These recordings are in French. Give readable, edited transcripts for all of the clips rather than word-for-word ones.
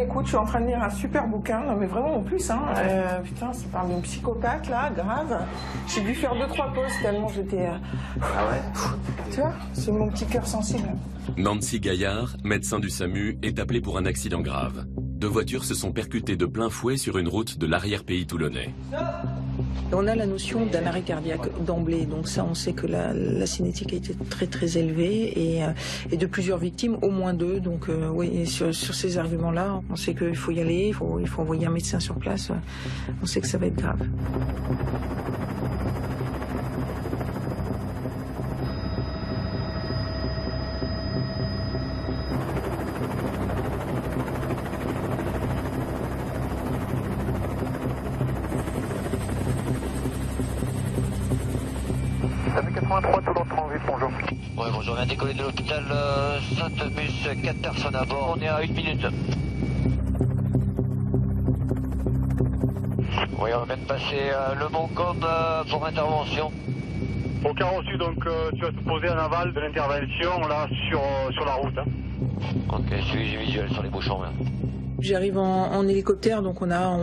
écoute, je suis en train de lire un super bouquin, non mais vraiment en plus, hein, putain, ça parle d'une psychopathe là, grave. J'ai dû faire 2-3 pauses tellement j'étais... Ah ouais. Tu vois, c'est mon petit cœur sensible. Nancy Gaillard, médecin du SAMU, est appelée pour un accident grave. 2 voitures se sont percutées de plein fouet sur une route de l'arrière-pays toulonnais. On a la notion d'un arrêt cardiaque d'emblée, donc ça on sait que la cinétique a été très élevée et de plusieurs victimes, au moins 2, donc oui, sur ces arguments-là, on sait qu'il faut y aller, il faut envoyer un médecin sur place, on sait que ça va être grave. Bonjour. Ouais, bonjour, on vient décoller de l'hôpital Sainte-Bus, 4 personnes à bord, on est à 1 minute. Oui, on vient de passer le Montcom pour intervention. Aucun reçu, donc tu vas te poser en aval de l'intervention là sur la route. Hein. Ok, suivi visuel sur les bouchons. Là. J'arrive en hélicoptère, donc on a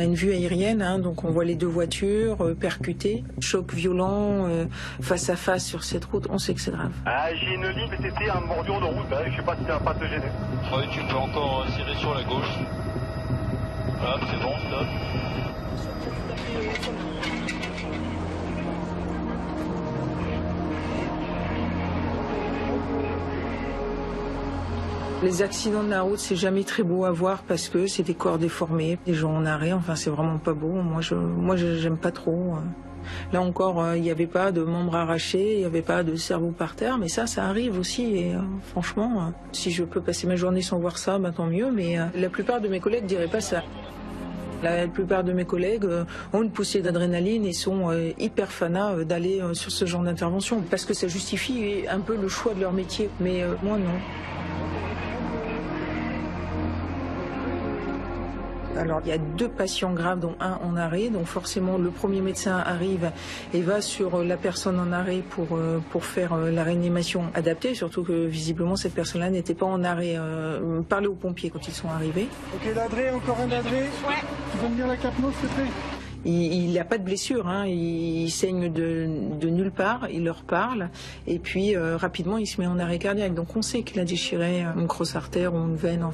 une vue aérienne, hein, donc on voit les 2 voitures percutées, choc violent face à face sur cette route, on sait que c'est grave. Ah, j'ai une ligne VTT en bordure de route, hein, je sais pas si ça va pas te gêner. Oui, tu peux encore tirer sur la gauche. Hop, c'est bon, stop. Les accidents de la route, c'est jamais très beau à voir parce que c'est des corps déformés, des gens en arrêt, enfin c'est vraiment pas beau. Moi, j'aime pas trop. Là encore, il n'y avait pas de membres arrachés, il n'y avait pas de cerveau par terre, mais ça arrive aussi. Et franchement, si je peux passer ma journée sans voir ça, bah, tant mieux, mais la plupart de mes collègues diraient pas ça. La plupart de mes collègues ont une poussée d'adrénaline et sont hyper fanas d'aller sur ce genre d'intervention parce que ça justifie un peu le choix de leur métier, mais moi non. Alors, il y a 2 patients graves, dont un en arrêt. Donc, forcément, le premier médecin arrive et va sur la personne en arrêt pour faire la réanimation adaptée. Surtout que, visiblement, cette personne-là n'était pas en arrêt. Parler aux pompiers quand ils sont arrivés. Ok, l'adré, encore un adré. Ouais. Tu veux me dire la capno, s'il te plaît? Il n'a pas de blessure, hein. Il saigne de nulle part, il leur parle et puis rapidement il se met en arrêt cardiaque. Donc on sait qu'il a déchiré une grosse artère ou une veine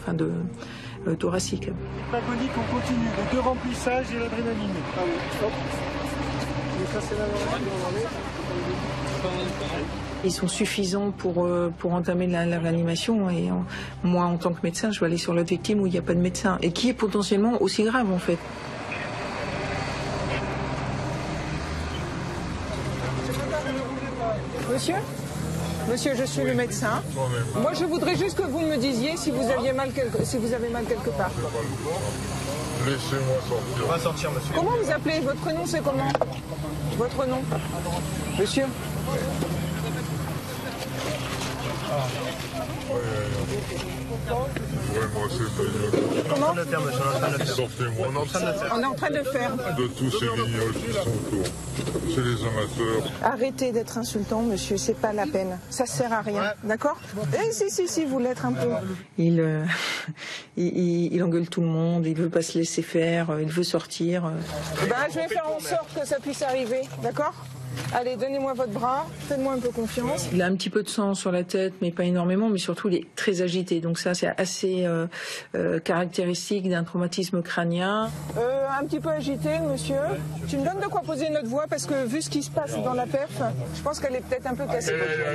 thoracique. Agonique, on continue. Donc 2 remplissages et l'adrénaline. Ah oui, hop. Et ça c'est l'adrénaline. Ils sont suffisants pour entamer la réanimation et moi en tant que médecin je vais aller sur l'autre victime où il n'y a pas de médecin et qui est potentiellement aussi grave en fait. Monsieur, je suis le médecin. Moi, je voudrais juste que vous me disiez si vous avez mal quelque part. Laissez-moi sortir. On va sortir, monsieur. Comment vous appelez? Votre nom, c'est comment? Votre nom? Monsieur? Vraiment, c'est Comment? Sortez-moi. On est en train de faire. De tous ces vignoles qui sont autour. C'est les amateurs. Arrêtez d'être insultant, monsieur, c'est pas la peine. Ça sert à rien, d'accord? Eh si, vous l'êtes un peu. Il engueule tout le monde, il veut pas se laisser faire, il veut sortir. Je vais faire en sorte que ça puisse arriver, d'accord? Allez, donnez-moi votre bras, faites-moi un peu confiance. Il a un petit peu de sang sur la tête, mais pas énormément, mais surtout il est très agité. Donc ça, c'est assez caractéristique d'un traumatisme crânien. Un petit peu agité, monsieur. Tu me donnes de quoi poser notre voix, parce que vu ce qui se passe dans la perf, je pense qu'elle est peut-être un peu cassée, votre jambe.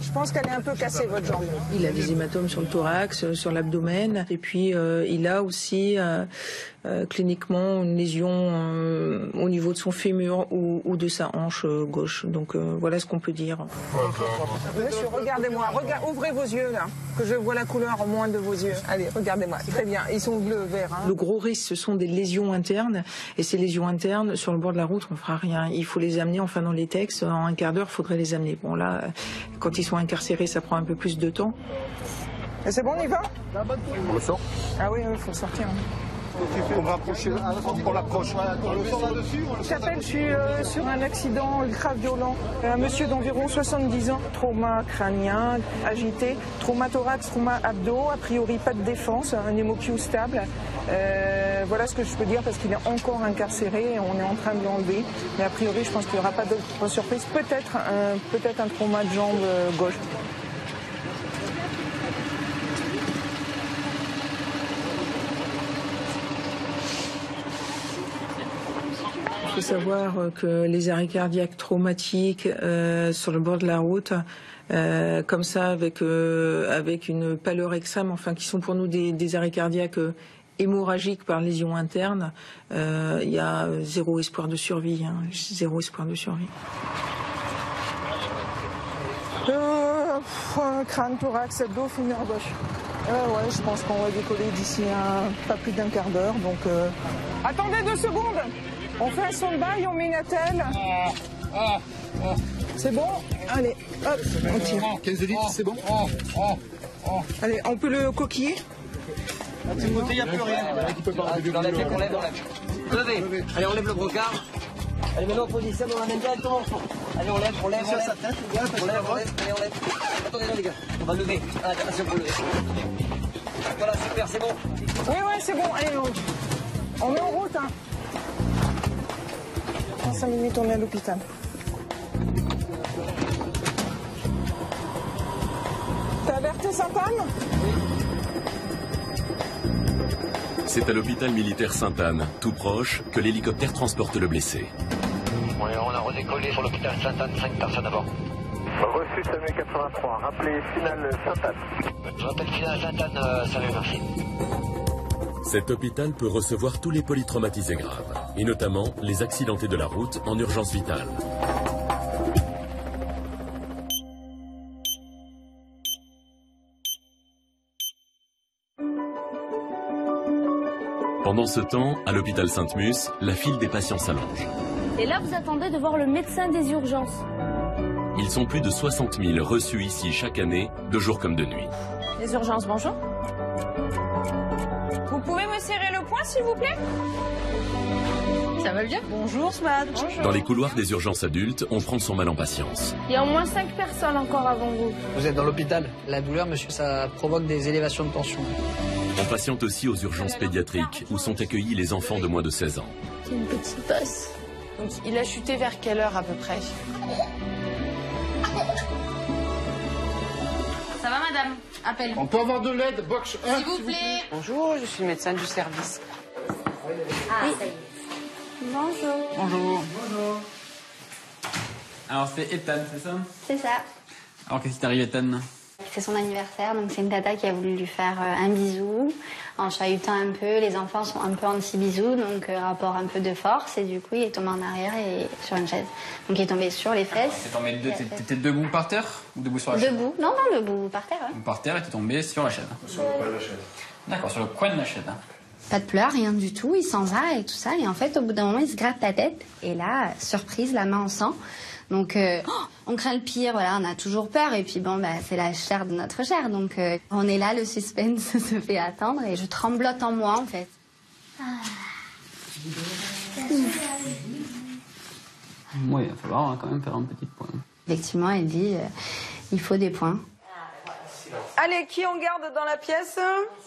Je pense qu'elle est un peu cassée, votre jambe. Il a des hématomes sur le thorax, sur l'abdomen, et puis il a aussi cliniquement une lésion au niveau de son fémur ou de sa hanche gauche. Donc voilà ce qu'on peut dire. Monsieur, regardez-moi, ouvrez vos yeux là, que je vois la couleur au moins de vos yeux. Allez, regardez-moi, très bien, ils sont bleus, verts. Hein. Le gros risque, ce sont des lésions internes, et ces lésions internes, sur le bord de la route, on fera rien. Il faut les amener, enfin dans les textes, en un quart d'heure, il faudrait les amener. Bon là, quand ils sont incarcérés, ça prend un peu plus de temps. Et c'est bon, on y va? On le sort? Ah oui, il faut sortir. Hein. On va approcher, on l'approche. Je t'appelle, je suis sur un accident grave violent. Un monsieur d'environ 70 ans, trauma crânien, agité, trauma-thorax, trauma-abdos, a priori pas de défense, un hémoQ stable. Voilà ce que je peux dire parce qu'il est encore incarcéré et on est en train de l'enlever. Mais a priori, je pense qu'il n'y aura pas d'autres surprises. Peut-être un trauma de jambe gauche. Il faut savoir que les arrêts cardiaques traumatiques sur le bord de la route, comme ça avec une pâleur extrême, enfin qui sont pour nous des arrêts cardiaques hémorragiques par lésion interne, il y a zéro espoir de survie, hein, zéro espoir de survie. Crâne, thorax, abdos, fémur gauche. Ouais, je pense qu'on va décoller d'ici pas plus d'un quart d'heure. Donc, attendez 2 secondes. On fait un son de bail, on met une attelle. C'est bon? Allez, hop, on tire. 15 litres, c'est bon? Allez, on peut le coquiller. De ce côté, il n'y a plus rien. Tu l'enlèves, on lève. Levez. Allez, on lève le brocard. Allez, maintenant, on positionne, on l'amène directement au fond. Allez, on lève. On lève. Allez, on lève. Attendez, là, les gars. On va lever. Attention pour lever. Voilà, super, c'est bon. Oui, c'est bon. Allez, on est en route, hein. En 5 minutes, on est à l'hôpital. T'as averti Sainte-Anne? C'est à l'hôpital militaire Sainte-Anne, tout proche, que l'hélicoptère transporte le blessé. Ouais, on a redécollé sur l'hôpital Sainte-Anne, 5 personnes à bord. Reçu SAMU 83, rappelez finale Sainte-Anne. Je rappelle finale Sainte-Anne, SAMU, merci. Cet hôpital peut recevoir tous les polytraumatisés graves, et notamment les accidentés de la route en urgence vitale. Pendant ce temps, à l'hôpital Sainte-Mus, la file des patients s'allonge. Et là, vous attendez de voir le médecin des urgences. Ils sont plus de 60 000 reçus ici chaque année, de jour comme de nuit. Les urgences, bonjour. Vous pouvez me serrer le poing, s'il vous plaît? Ça va bien? Bonjour, Smad. Bonjour. Dans les couloirs des urgences adultes, on prend son mal en patience. Il y a au moins 5 personnes encore avant vous. Vous êtes dans l'hôpital. La douleur, monsieur, ça provoque des élévations de tension. On patiente aussi aux urgences pédiatriques, où sont accueillis les enfants de moins de 16 ans. C'est une petite passe. Donc, il a chuté vers quelle heure à peu près? Ça va, madame? Appel. On peut avoir de l'aide, box 1, s'il vous plaît. Bonjour, je suis médecin du service. Ah, ça y est. Bonjour. Bonjour. Alors, c'est Ethan, c'est ça? C'est ça. Alors, qu'est-ce qui t'arrive, Ethan? C'est son anniversaire, donc c'est une tata qui a voulu lui faire un bisou. En chahutant un peu, les enfants sont un peu anti-bisou, donc rapport un peu de force, et du coup, il est tombé en arrière et sur une chaise. Donc, il est tombé sur les fesses. T'étais debout par terre ou debout sur la chaise? Debout, non, debout, par terre. Ouais. Par terre et t'es tombé sur la chaise. Sur le coin de la chaise. D'accord, sur le coin de la chaise. Pas de pleurs, rien du tout, il s'en va et tout ça. Et en fait, au bout d'un moment, il se gratte la tête, et là, surprise, la main en sang. Donc, on craint le pire, voilà, on a toujours peur. Et puis, bon, bah, c'est la chair de notre chair. Donc, on est là, le suspense se fait attendre. Et je tremblote en moi, en fait. Oui, il va falloir quand même faire un petit point. Effectivement, elle dit, il faut des points. Allez, qui on garde dans la pièce?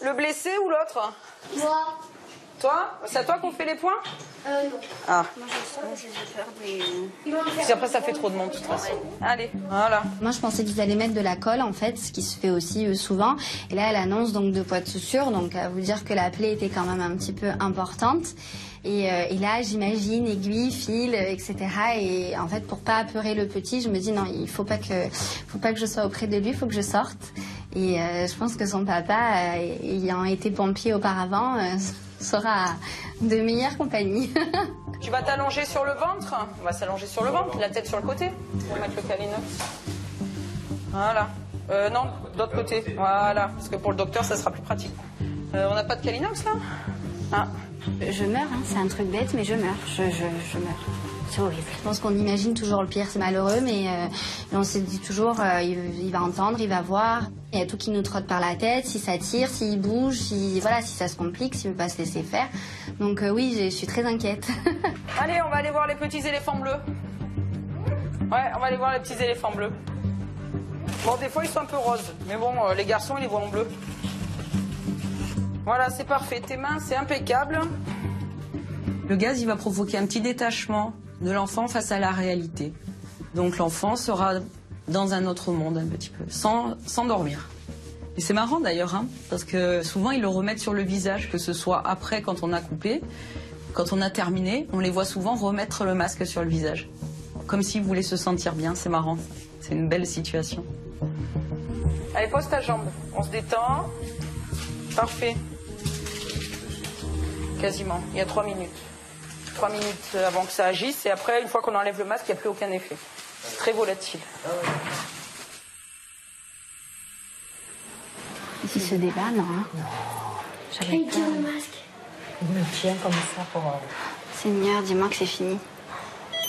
Le blessé ou l'autre? Moi. Toi? C'est à toi qu'on fait les points? Non. Ah. Moi, j'ai peur des... Puis après, ça fait trop de monde, de toute façon. Allez, voilà. Moi, je pensais qu'ils allaient mettre de la colle, en fait, ce qui se fait aussi souvent. Et là, elle annonce donc 2 poids de suture, donc à vous dire que la plaie était quand même un petit peu importante. Et là, j'imagine aiguille, fil, etc. Et en fait, pour pas apeurer le petit, je me dis non, il faut pas que je sois auprès de lui, il faut que je sorte. Et je pense que son papa, ayant été pompier auparavant, sera de meilleure compagnie. Tu vas t'allonger sur le ventre. On va s'allonger sur le ventre, la tête sur le côté. On va mettre le calinox. Voilà. Non, de l'autre côté. Voilà. Parce que pour le docteur, ça sera plus pratique. On n'a pas de calinox, là? Ah. Je meurs, hein, c'est un truc bête, mais je meurs. Je meurs. C'est horrible. Je pense qu'on imagine toujours le pire, c'est malheureux, mais on se dit toujours, il va entendre, il va voir. Il y a tout qui nous trotte par la tête, si ça tire, s'il bouge, si ça se complique, s'il ne veut pas se laisser faire. Donc oui, je suis très inquiète. Allez, on va aller voir les petits éléphants bleus. Ouais, on va aller voir les petits éléphants bleus. Bon, des fois, ils sont un peu roses. Mais bon, les garçons, ils les voient en bleu. Voilà, c'est parfait. Tes mains, c'est impeccable. Le gaz, il va provoquer un petit détachement de l'enfant face à la réalité. Donc l'enfant sera dans un autre monde un petit peu, sans dormir. Et c'est marrant d'ailleurs, hein, parce que souvent ils le remettent sur le visage, que ce soit après quand on a coupé, quand on a terminé, on les voit souvent remettre le masque sur le visage. Comme s'ils voulaient se sentir bien, c'est marrant. C'est une belle situation. Allez, pose ta jambe, on se détend. Parfait. Quasiment, il y a 3 minutes. 3 minutes avant que ça agisse, et après, une fois qu'on enlève le masque, il n'y a plus aucun effet. C'est très volatile. S'il se débat, non. J'avais peur. Le masque. Il me tient comme ça pour... Seigneur, dis-moi que c'est fini.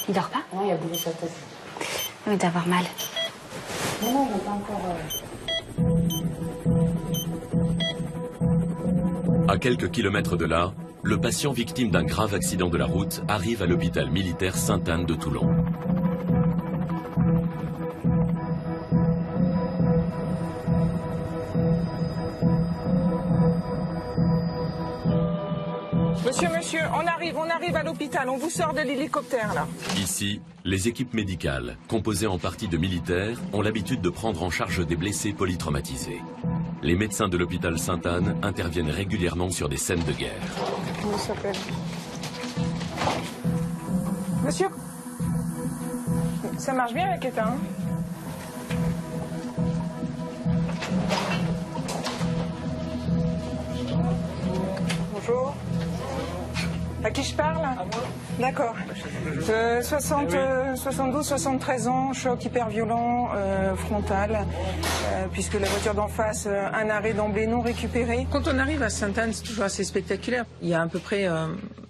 Il dort pas? Non, il a bougé sa tête. Il va d'avoir mal. Non, mais pas encore... À quelques kilomètres de là, le patient victime d'un grave accident de la route arrive à l'hôpital militaire Sainte-Anne de Toulon. Monsieur, on arrive à l'hôpital, on vous sort de l'hélicoptère là. Ici, les équipes médicales, composées en partie de militaires, ont l'habitude de prendre en charge des blessés polytraumatisés. Les médecins de l'hôpital Sainte-Anne interviennent régulièrement sur des scènes de guerre. Comment ça s'appelle? Monsieur, ça marche bien avec État, hein? Bonjour. À qui je parle? À moi. D'accord. 72, 73 ans, choc hyper violent, frontal, puisque la voiture d'en face, un arrêt d'emblée non récupéré. Quand on arrive à Sainte-Anne, c'est toujours assez spectaculaire. Il y a à peu près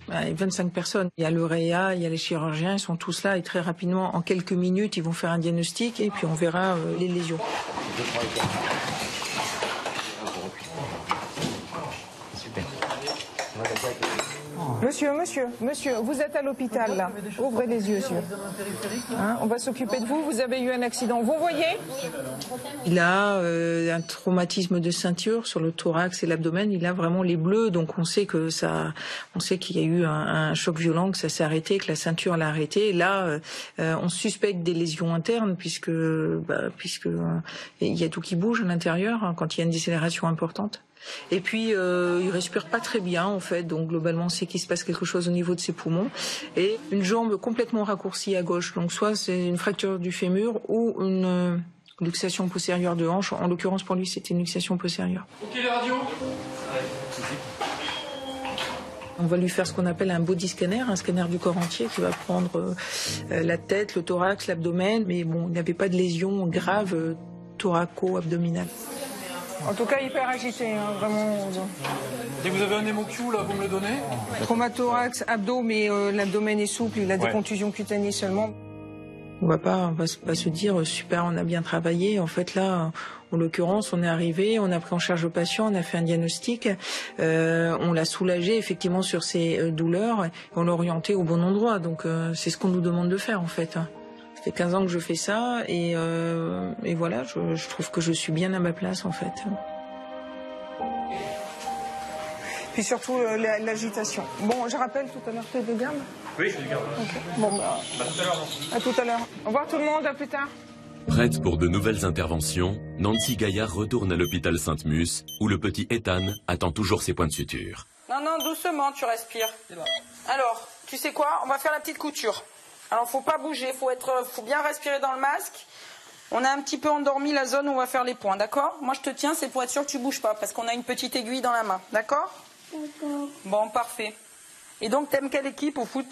25 personnes. Il y a le réa, il y a les chirurgiens, ils sont tous là et très rapidement, en quelques minutes, ils vont faire un diagnostic et puis on verra les lésions. Monsieur, vous êtes à l'hôpital là. Ouvrez les yeux, monsieur. Hein, on va s'occuper de vous. Vous avez eu un accident. Vous voyez? Il a un traumatisme de ceinture sur le thorax et l'abdomen. Il a vraiment les bleus, donc on sait qu'il y a eu un choc violent, que ça s'est arrêté, que la ceinture l'a arrêté. Et là, on suspecte des lésions internes puisque il y a tout qui bouge à l'intérieur hein, quand il y a une décélération importante. Et puis, il respire pas très bien, en fait. Donc, globalement, on sait qu'il se passe quelque chose au niveau de ses poumons. Et une jambe complètement raccourcie à gauche. Donc, soit c'est une fracture du fémur ou une luxation postérieure de hanche. En l'occurrence, pour lui, c'était une luxation postérieure. Ok, les radios? On va lui faire ce qu'on appelle un body scanner, un scanner du corps entier qui va prendre la tête, le thorax, l'abdomen. Mais bon, il n'y avait pas de lésion grave thoraco-abdominale. En tout cas, hyper agité, hein, vraiment. Dès que vous avez un hémo-Q, là, vous me le donnez? Traumathorax, abdos, mais l'abdomen est souple, il a des contusions cutanées seulement. On va pas se dire super, on a bien travaillé. En fait, là, en l'occurrence, on est arrivé, on a pris en charge le patient, on a fait un diagnostic, on l'a soulagé effectivement sur ses douleurs, et on l'a orienté au bon endroit. Donc, c'est ce qu'on nous demande de faire, en fait. Ça fait 15 ans que je fais ça et voilà, je trouve que je suis bien à ma place en fait. Puis surtout l'agitation. Bon, je rappelle tout à l'heure, tu es de garde? Oui, je suis de garde. Okay. Bon, tout à l'heure. À tout à l'heure. Au revoir tout le monde, à plus tard. Prête pour de nouvelles interventions, Nancy Gaillard retourne à l'hôpital Sainte-Musse où le petit Ethan attend toujours ses points de suture. Non, doucement, tu respires. Alors, tu sais quoi? On va faire la petite couture. Alors, faut pas bouger, faut bien respirer dans le masque. On a un petit peu endormi la zone où on va faire les points, d'accord? Moi, je te tiens, c'est pour être sûr que tu bouges pas, parce qu'on a une petite aiguille dans la main, d'accord? D'accord. Bon, parfait. Et donc, t'aimes quelle équipe au foot?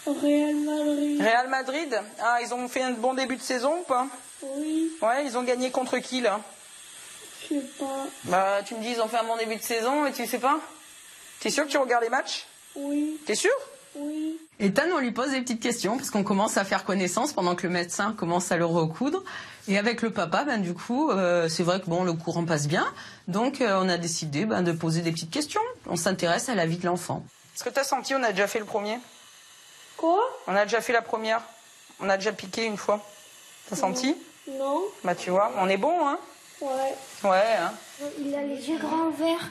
Real Madrid. Real Madrid? Ah, ils ont fait un bon début de saison ou pas? Oui. Ouais, ils ont gagné contre qui, là? Je sais pas. Bah, tu me dis, ils ont fait un bon début de saison et tu sais pas? T'es sûr que tu regardes les matchs? Oui. T'es sûr? Oui. Ethan, on lui pose des petites questions parce qu'on commence à faire connaissance pendant que le médecin commence à le recoudre. Et avec le papa, du coup, c'est vrai que le courant passe bien. Donc, on a décidé de poser des petites questions. On s'intéresse à la vie de l'enfant. Est-ce que t'as senti, on a déjà fait le premier? Quoi? On a déjà fait la première. On a déjà piqué une fois. T'as senti? Non. Bah, tu vois, on est bon, hein? Ouais. Ouais, hein? Il a les yeux grands ouverts.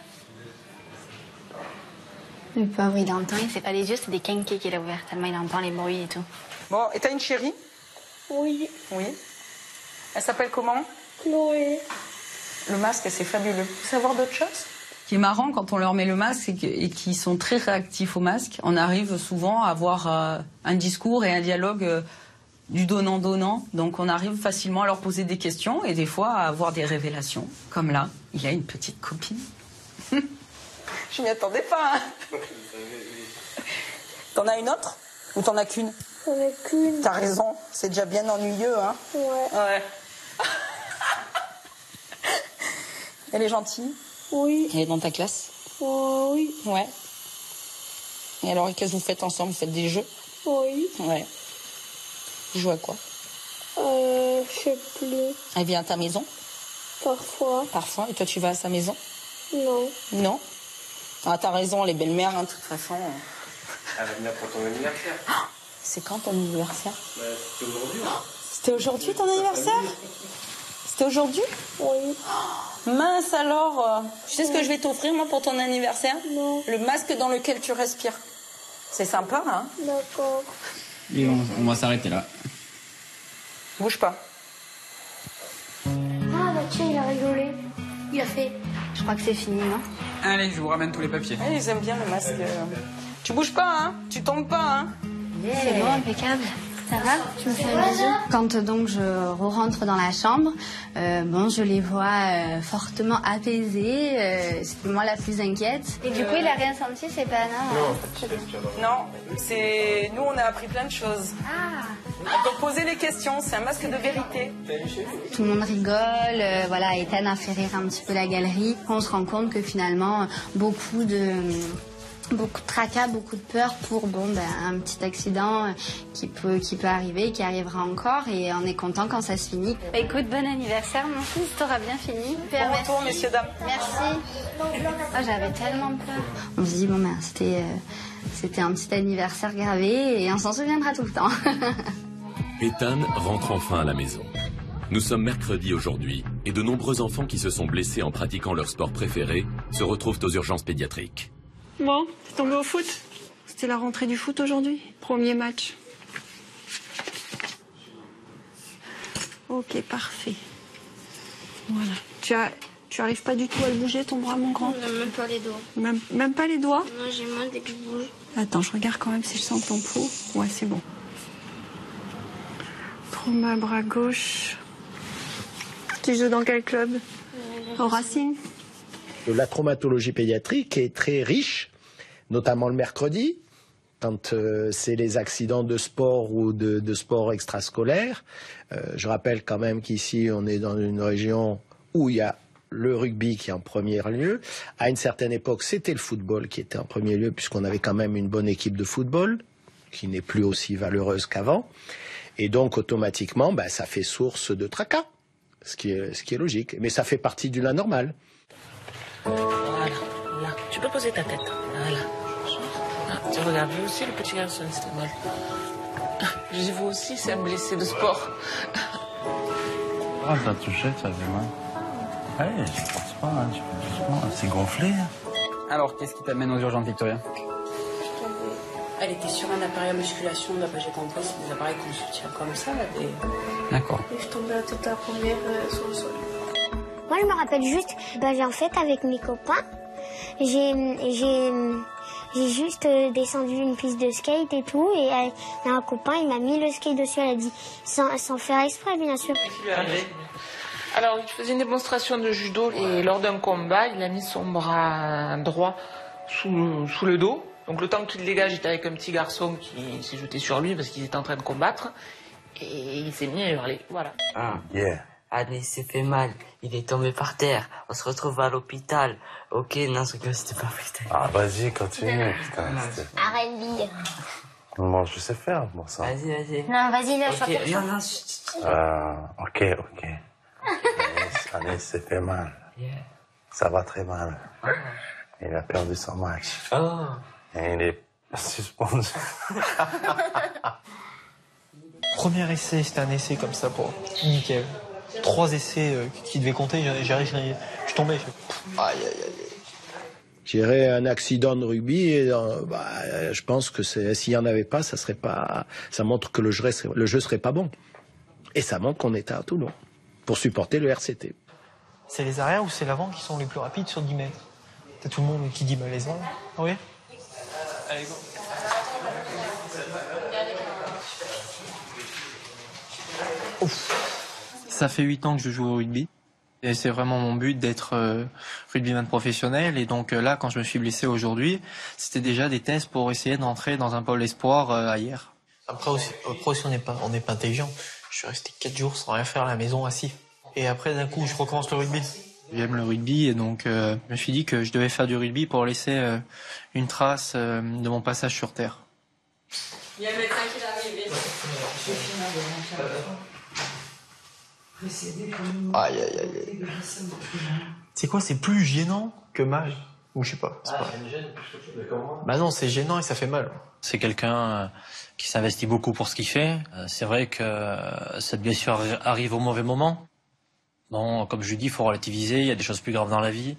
Le pauvre, il entend, il sait pas les yeux, c'est des quinquets qu'il a ouverts, tellement il entend les bruits et tout. Bon, et t'as une chérie? Oui. Oui. Elle s'appelle comment? Chloé. Le masque, c'est fabuleux. Vous savoir d'autres choses? Ce qui est marrant quand on leur met le masque et qu'ils sont très réactifs au masque, on arrive souvent à avoir un discours et un dialogue du donnant-donnant. Donc on arrive facilement à leur poser des questions et des fois à avoir des révélations. Comme là, il a une petite copine. Je m'y attendais pas. Hein. T'en as une autre? Ou t'en as qu'une? J'en ai qu'une. T'as raison, c'est déjà bien ennuyeux, hein? Ouais. Elle est gentille? Oui. Elle est dans ta classe? Oh, oui. Ouais. Et alors, qu'est-ce que vous faites ensemble? Vous faites des jeux? Oui. Ouais. Vous jouez à quoi? Je sais plus. Elle vient à ta maison? Parfois. Parfois. Et toi, tu vas à sa maison? Non. Non? Ah, t'as raison, les belles-mères, de toute façon. Elle va venir pour ton anniversaire. C'est quand ton anniversaire? C'était aujourd'hui. C'était aujourd'hui ton anniversaire? C'était aujourd'hui? Oui. Mince alors. Tu sais ce que je vais t'offrir moi pour ton anniversaire? Non. Le masque dans lequel tu respires. C'est sympa, hein? D'accord. Et on va s'arrêter là. Bouge pas. Ah bah tiens, il a rigolé. Il a fait. Je crois que c'est fini, non? Allez, je vous ramène tous les papiers. Ouais, ils aiment bien le masque. Tu bouges pas, hein? Tu tombes pas, hein? C'est bon, impeccable. Ça va? Tu me fais un bisou? Quand donc je rentre dans la chambre, je les vois fortement apaisés. C'est moi la plus inquiète. Et du coup, il a rien senti, c'est pas non? Non, c'est nous on a appris plein de choses. Ah. On peut poser les questions, c'est un masque de vérité. Tout le monde rigole, voilà, Ethan a fait rire un petit peu la galerie. On se rend compte que finalement, beaucoup de tracas, beaucoup de peur pour un petit accident qui peut arriver, qui arrivera encore, et on est content quand ça se finit. Bah, écoute, bon anniversaire mon fils, t'auras bien fini. Bon retour, messieurs, dames. Merci. J'avais tellement peur. On se dit c'était un petit anniversaire gravé et on s'en souviendra tout le temps. Ethan rentre enfin à la maison. Nous sommes mercredi aujourd'hui et de nombreux enfants qui se sont blessés en pratiquant leur sport préféré se retrouvent aux urgences pédiatriques. Bon, t'es tombé au foot? C'était la rentrée du foot aujourd'hui? Premier match. Ok, parfait. Voilà. Tu arrives pas du tout à le bouger, ton bras, mon grand? Non, même pas les doigts. Même pas les doigts? Moi, j'ai mal dès que je bouge. Attends, je regarde quand même si je sens ton pouls. Ouais, c'est bon. Trauma bras gauche. Tu joues dans quel club? Au Racing? La traumatologie pédiatrique est très riche, notamment le mercredi, quand c'est les accidents de sport ou de sport extrascolaire. Je rappelle quand même qu'ici, on est dans une région où il y a le rugby qui est en premier lieu. À une certaine époque, c'était le football qui était en premier lieu, puisqu'on avait quand même une bonne équipe de football, qui n'est plus aussi valeureuse qu'avant. Et donc, automatiquement, ça fait source de tracas, ce qui est logique. Mais ça fait partie du la normale. Voilà, là. Tu peux poser ta tête. Voilà. Ah, tu regardes, lui aussi, le petit garçon, c'était mal. Je vous aussi, c'est un blessé de sport. Ah, t'as touché, ça fait mal. Allez, je pense pas, hein, tu peux doucement, c'est gonflé. Alors, qu'est-ce qui t'amène aux urgences, Victoria? Elle était sur un appareil à musculation, d'après j'ai compris, c'est des appareils qu'on soutient comme ça, là, D'accord. Et je tombais la tête la première sur le sol. Moi, je me rappelle juste, en fait, avec mes copains, j'ai juste descendu une piste de skate et tout, et un copain, il m'a mis le skate dessus, elle a dit, sans faire exprès, bien sûr. Alors, il faisait une démonstration de judo, et lors d'un combat, il a mis son bras droit sous le dos. Donc le temps qu'il dégage, il était avec un petit garçon qui s'est jeté sur lui parce qu'il était en train de combattre. Et il s'est mis à hurler, voilà. Ah, yeah. Allez, s'est fait mal. Il est tombé par terre. On se retrouve à l'hôpital. Ok, non, c'était pas vrai. Ah, vas-y, continue, putain. Arrête, Bill. Moi, je sais faire, moi, ça. Vas-y. Non, vas-y, lâche Ok. Allez, s'est fait mal. Ça va très mal. Il a perdu son match. Oh. Et il est suspendu. Premier essai, c'était un essai comme ça pour nickel. 3 essais qui devaient compter, je tombais. Aïe. Je dirais un accident de rugby, et, je pense que s'il n'y en avait pas, ça montre que le jeu serait pas bon. Et ça montre qu'on était à Toulon pour supporter le RCT. C'est les arrières ou c'est l'avant qui sont les plus rapides sur 10 mètres? T'as tout le monde qui dit les avant. Ah oui? Allez, go. Ouf. Ça fait 8 ans que je joue au rugby. Et c'est vraiment mon but d'être rugbyman professionnel. Et donc là, quand je me suis blessé aujourd'hui, c'était déjà des tests pour essayer d'entrer dans un pôle espoir ailleurs. Après aussi, on n'est pas intelligent. Je suis resté 4 jours sans rien faire à la maison, assis. Et après, d'un coup, je recommence le rugby. J'aime le rugby et donc je me suis dit que je devais faire du rugby pour laisser une trace de mon passage sur Terre. Il y a le médecin qui arrive. Aïe. C'est quoi, c'est plus gênant que mal? Ou je sais pas. Ça me gêne plus que tu, bah non, c'est gênant et ça fait mal. C'est quelqu'un qui s'investit beaucoup pour ce qu'il fait. C'est vrai que cette blessure arrive au mauvais moment. Bon, comme je lui dis, il faut relativiser, il y a des choses plus graves dans la vie.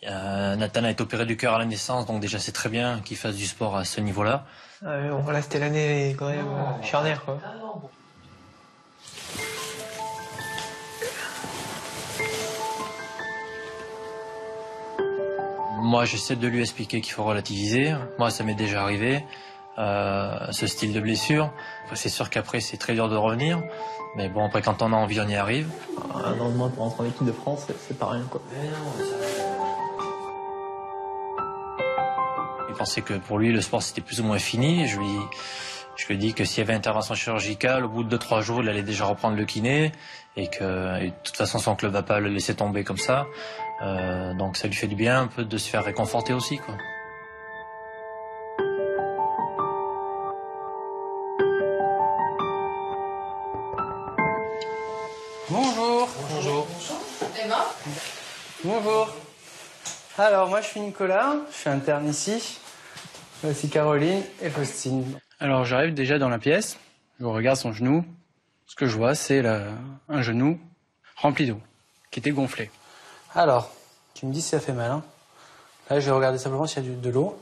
Nathan a été opéré du cœur à la naissance, donc déjà c'est très bien qu'il fasse du sport à ce niveau-là. Voilà, c'était l'année quand même charnière, quoi. Moi, j'essaie de lui expliquer qu'il faut relativiser. Moi, ça m'est déjà arrivé, ce style de blessure. C'est sûr qu'après, c'est très dur de revenir. Mais bon, après, quand on a envie, on y arrive. Un an de moins pour rentrer en équipe de France, c'est pas rien, quoi. Il pensait que pour lui, le sport, c'était plus ou moins fini. Je lui ai dit que s'il y avait intervention chirurgicale, au bout de 2-3 jours, il allait déjà reprendre le kiné. Et de toute façon, son club va pas le laisser tomber comme ça. Donc ça lui fait du bien un peu de se faire réconforter aussi, quoi. Bonjour. Emma. Bonjour. Alors moi je suis Nicolas, je suis interne ici. Voici Caroline et Faustine. Alors j'arrive déjà dans la pièce, je regarde son genou. Ce que je vois c'est un genou rempli d'eau, qui était gonflé. Alors, tu me dis si ça fait mal. Hein. Là je vais regarder simplement s'il y a de l'eau.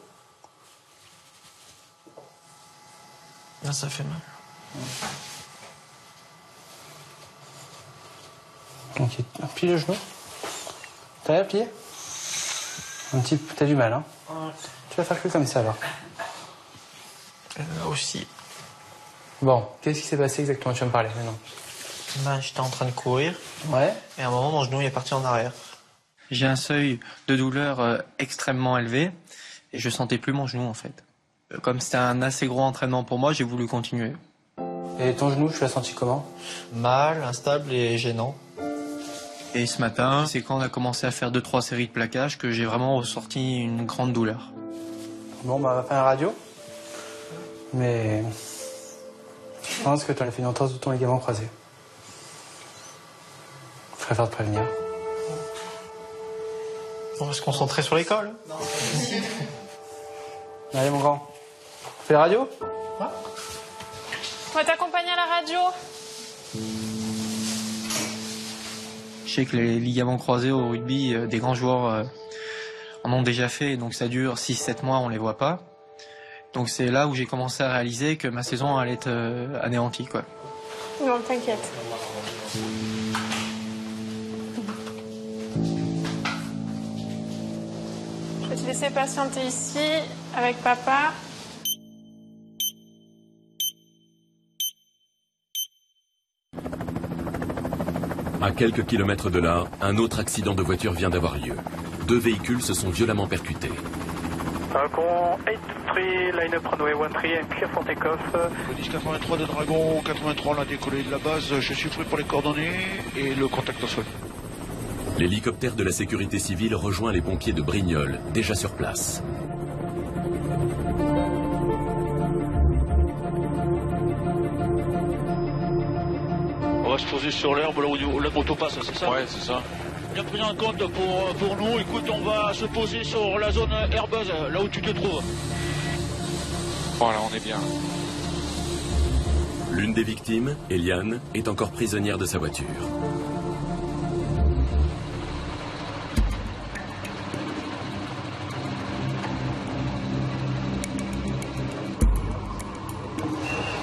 Là ça fait mal. Ok, plie le genou. T'as plié? Un petit peu, t'as du mal, hein? Tu vas faire que comme ça, alors. Là aussi. Bon, qu'est-ce qui s'est passé exactement? Tu vas me parler, maintenant. Ben, j'étais en train de courir. Ouais. Et à un moment, mon genou il est parti en arrière. J'ai un seuil de douleur extrêmement élevé. Et je sentais plus mon genou, en fait. Comme c'était un assez gros entraînement pour moi, j'ai voulu continuer. Et ton genou, tu l'as senti comment? Mal, instable et gênant. Et ce matin, c'est quand on a commencé à faire 2-3 séries de plaquages que j'ai vraiment ressorti une grande douleur. Bon, bah, on va faire un radio. Mais je pense que tu as fait une entorse de ton ligament croisé. Je préfère te prévenir. On va se concentrer sur l'école. Allez, mon grand. On fait la radio? On va t'accompagner à la radio. Je sais que les ligaments croisés au rugby, des grands joueurs en ont déjà fait, donc ça dure 6-7 mois, on les voit pas. Donc c'est là où j'ai commencé à réaliser que ma saison allait être anéantie, quoi. Non, t'inquiète. Je vais te laisser patienter ici avec papa. À quelques kilomètres de là, un autre accident de voiture vient d'avoir lieu. 2 véhicules se sont violemment percutés. Falcon 8, One-Tree, line-up runway One-Tree, and clear for take-off. 1083 de Dragon, 83 on a décollé de la base, je suis prêt pour les coordonnées et le contact au sol. L'hélicoptère de la sécurité civile rejoint les pompiers de Brignoles, déjà sur place. On va se poser sur l'herbe là où la moto passe, c'est ça? Ouais, c'est ça. Bien pris en compte pour nous, écoute, on va se poser sur la zone herbeuse, là où tu te trouves. Voilà, on est bien. L'une des victimes, Eliane, est encore prisonnière de sa voiture.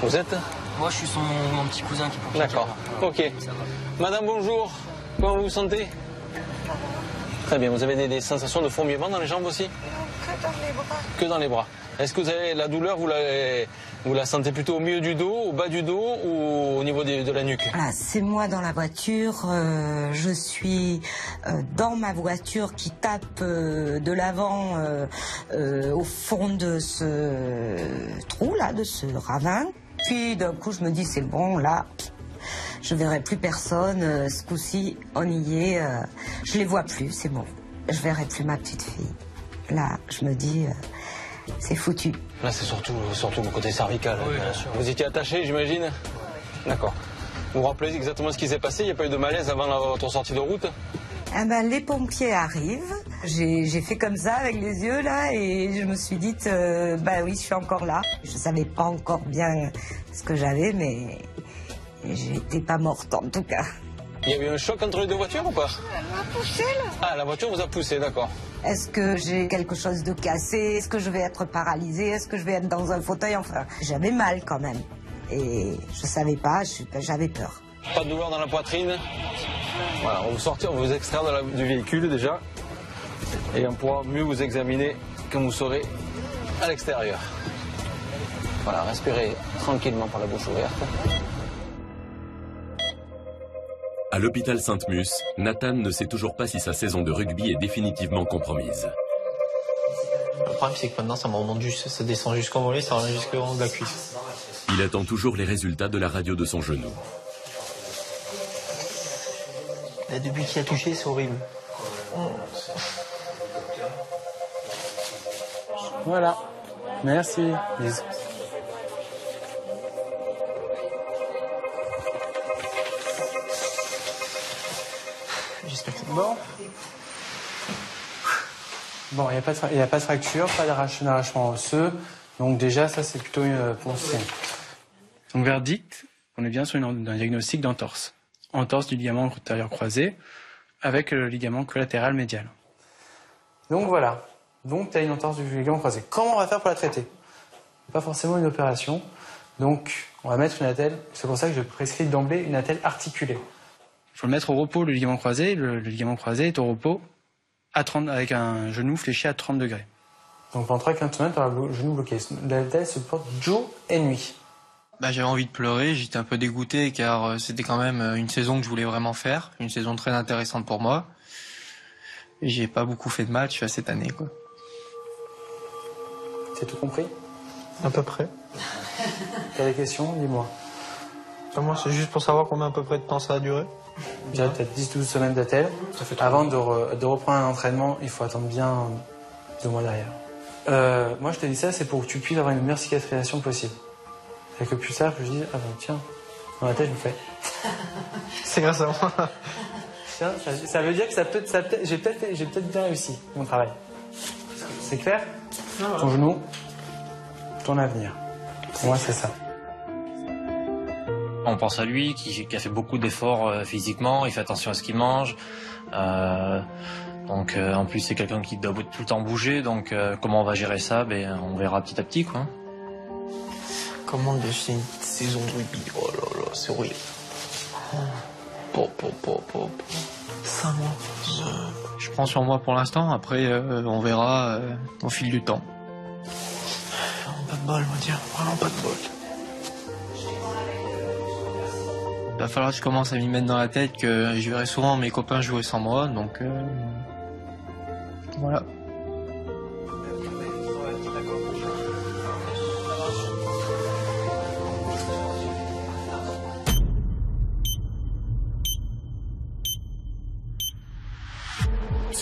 Vous êtes? Moi, je suis mon petit cousin qui prend. D'accord, ok. Madame, bonjour. Comment vous vous sentez? Très bien, vous avez des sensations de fourmillement dans les jambes aussi? Que dans les bras. Que dans les bras. Est-ce que vous avez la douleur, vous la sentez plutôt au milieu du dos, au bas du dos ou au niveau de la nuque? Voilà, c'est moi dans la voiture. Je suis dans ma voiture qui tape de l'avant au fond de ce trou là, de ce ravin. Puis d'un coup, je me dis c'est bon là. Je verrai plus personne. Ce coup-ci, on y est. Je les vois plus, c'est bon. Je verrai plus ma petite fille. Là, je me dis, c'est foutu. Là, c'est surtout le côté cervical. Oui, bien sûr. Vous étiez attaché, j'imagine? D'accord. Vous vous rappelez exactement ce qui s'est passé? Il n'y a pas eu de malaise avant votre sortie de route? Ah ben, les pompiers arrivent. J'ai fait comme ça avec les yeux là et je me suis dit, bah oui, je suis encore là. Je savais pas encore bien ce que j'avais, mais j'étais pas morte en tout cas. Il y avait un choc entre les deux voitures ou pas? Elle m'a poussé là. Ah, la voiture vous a poussé, d'accord. Est-ce que j'ai quelque chose de cassé? Est-ce que je vais être paralysée? Est-ce que je vais être dans un fauteuil? Enfin, j'avais mal quand même. Et je savais pas, j'avais peur. Pas de douleur dans la poitrine? Voilà, on va vous sortir, on va vous extraire du véhicule déjà. Et on pourra mieux vous examiner quand vous serez à l'extérieur. Voilà, respirez tranquillement par la bouche ouverte. À l'hôpital Sainte-Mus, Nathan ne sait toujours pas si sa saison de rugby est définitivement compromise. Le problème, c'est que maintenant, ça me remonte juste, ça descend jusqu'au mollet, ça remonte jusqu'au haut de la cuisse. Il attend toujours les résultats de la radio de son genou. Et depuis qu'il a touché, c'est horrible. Voilà. Merci. J'espère que c'est bon. Bon, il n'y a pas de fracture, pas d'arrachement osseux. Donc déjà, ça, c'est plutôt bon signe. Donc verdict, on est bien sur un diagnostic d'entorse. Entorse du ligament antérieur croisé avec le ligament collatéral médial. Donc voilà. Donc tu as une entorse du ligament croisé. Comment on va faire pour la traiter? Pas forcément une opération. Donc on va mettre une attelle. C'est pour ça que je prescris d'emblée une attelle articulée. Il faut le mettre au repos, le ligament croisé. Le ligament croisé est au repos avec un genou fléchi à 30 degrés. Donc pendant 3-15 semaines, tu as le genou bloqué. L'attelle se porte jour et nuit. J'avais envie de pleurer, j'étais un peu dégoûté car c'était quand même une saison que je voulais vraiment faire, une saison très intéressante pour moi. Et j'ai pas beaucoup fait de matchs cette année, quoi. C'est tout compris? À peu près. T'as des questions? Dis-moi. Moi, c'est juste pour savoir combien à peu près de temps ça a duré. Déjà, tu as 10-12 semaines d'attelle. Avant de reprendre un entraînement, il faut attendre bien 2 mois derrière. Moi, je te dis ça, c'est pour que tu puisses avoir une meilleure cicatrisation possible. Et que plus tard, je dis, ah ben tiens, dans la tête, je me fais. C'est grâce à moi. Tiens, ça veut dire que j'ai peut-être bien réussi mon travail. C'est clair? Ton genou, ton avenir. Pour moi, c'est ça. On pense à lui, qui a fait beaucoup d'efforts physiquement, il fait attention à ce qu'il mange. Donc en plus, c'est quelqu'un qui doit tout le temps bouger. Donc comment on va gérer ça? On verra petit à petit, quoi. Comment gâcher une saison de rugby? Oh là là, c'est horrible. 5 mois. Je prends sur moi pour l'instant, après on verra au fil du temps. Pas de bol, moi dire, vraiment pas de bol. Il va falloir que je commence à m'y mettre dans la tête que je verrai souvent mes copains jouer sans moi, donc voilà.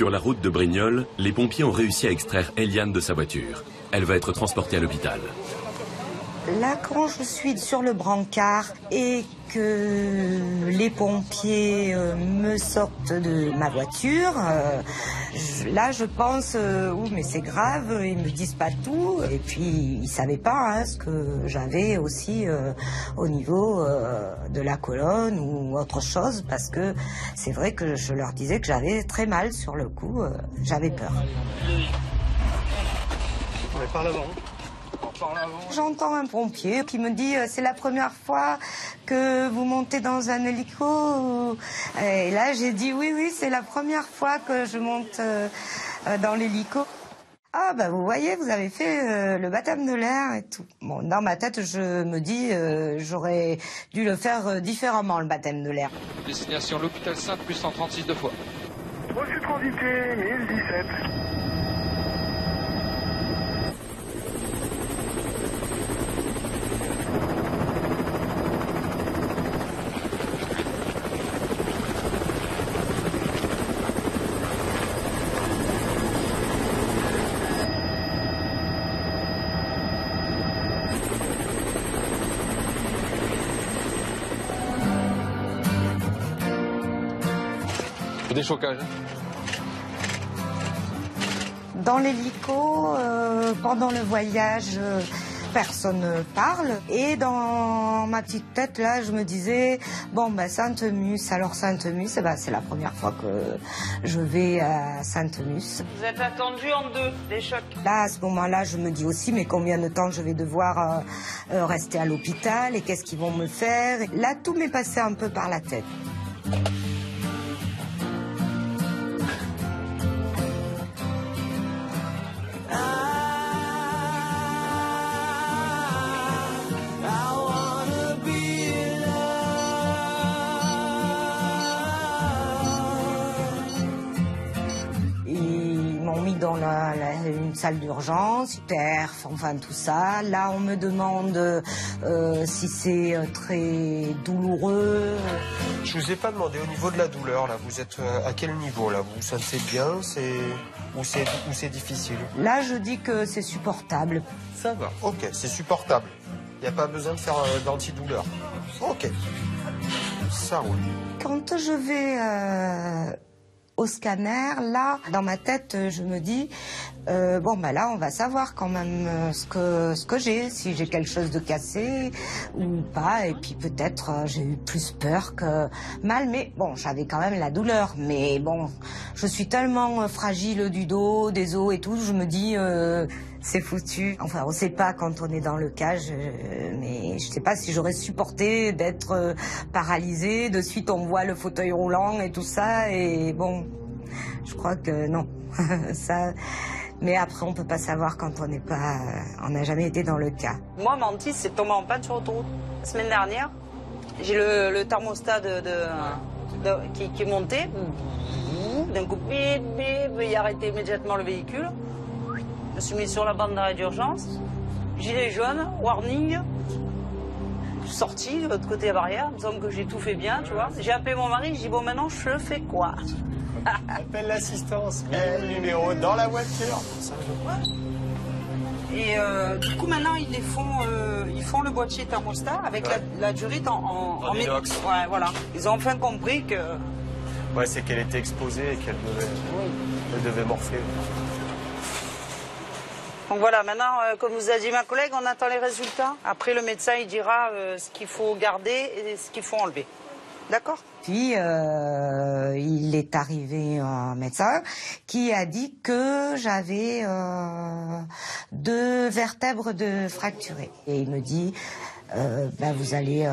Sur la route de Brignoles, les pompiers ont réussi à extraire Eliane de sa voiture. Elle va être transportée à l'hôpital. Là, quand je suis sur le brancard et que les pompiers me sortent de ma voiture, là je pense, oui mais c'est grave, ils me disent pas tout. Et puis ils savaient pas ce que j'avais aussi au niveau de la colonne ou autre chose, parce que c'est vrai que je leur disais que j'avais très mal sur le coup, j'avais peur. On est par l'avant. J'entends un pompier qui me dit c'est la première fois que vous montez dans un hélico. Et là j'ai dit oui c'est la première fois que je monte dans l'hélico. Ah bah vous voyez, vous avez fait le baptême de l'air et tout. Bon, dans ma tête je me dis j'aurais dû le faire différemment, le baptême de l'air. Destination l'hôpital Sainte plus 136 deux fois. Reçu transité 1017. Déchocage. Dans l'hélico, pendant le voyage, personne ne parle. Et dans ma petite tête, là, je me disais, bon, ben, Sainte-Mus. Alors, Sainte-Mus, ben, c'est la première fois que je vais à Sainte-Mus. Vous êtes attendu en deux, des chocs. Là, à ce moment-là, je me dis aussi, mais combien de temps je vais devoir rester à l'hôpital et qu'est-ce qu'ils vont me faire. Là, tout m'est passé un peu par la tête. Dans une salle d'urgence, perf, enfin tout ça. Là, on me demande si c'est très douloureux. Je vous ai pas demandé au niveau de la douleur, là, vous êtes à quel niveau, là? Vous sentez bien, ou c'est difficile? Là, je dis que c'est supportable. Ça va, ok, c'est supportable. Il n'y a pas besoin de faire d'antidouleur. Ok, ça roule. Quand je vais au scanner, là, dans ma tête, je me dis, bon, ben là, on va savoir quand même ce que j'ai, si j'ai quelque chose de cassé ou pas. Et puis peut-être j'ai eu plus peur que mal, mais bon, j'avais quand même la douleur. Mais bon, je suis tellement fragile du dos, des os et tout, je me dis, c'est foutu. Enfin, on sait pas quand on est dans le cage, mais je sais pas si j'aurais supporté d'être paralysée. De suite, on voit le fauteuil roulant et tout ça, et bon, je crois que non. Ça. Mais après, on peut pas savoir quand on n'est pas, on n'a jamais été dans le cas. Moi, Mantis, c'est tombé en panne sur l'autoroute. La semaine dernière, j'ai le thermostat qui est monté. D'un coup, bip, bip, il a arrêté immédiatement le véhicule. Je me suis mis sur la bande d'arrêt d'urgence. Gilet jaune, warning. Je suis sortie de l'autre côté de la barrière, il me semble que j'ai tout fait bien, tu vois. J'ai appelé mon mari, je dis bon, maintenant, je fais quoi? Appelle l'assistance, le numéro dans la voiture. Et du coup, maintenant, ils font le boîtier thermostat avec la durite en inox. Ouais, voilà. Ils ont enfin compris que... Ouais, c'est qu'elle était exposée et qu'elle devait morfler. Donc voilà, maintenant, comme vous a dit ma collègue, on attend les résultats. Après, le médecin, il dira ce qu'il faut garder et ce qu'il faut enlever. D'accord? Puis, il est arrivé un médecin qui a dit que j'avais 2 vertèbres fracturées. Et il me dit, ben, vous allez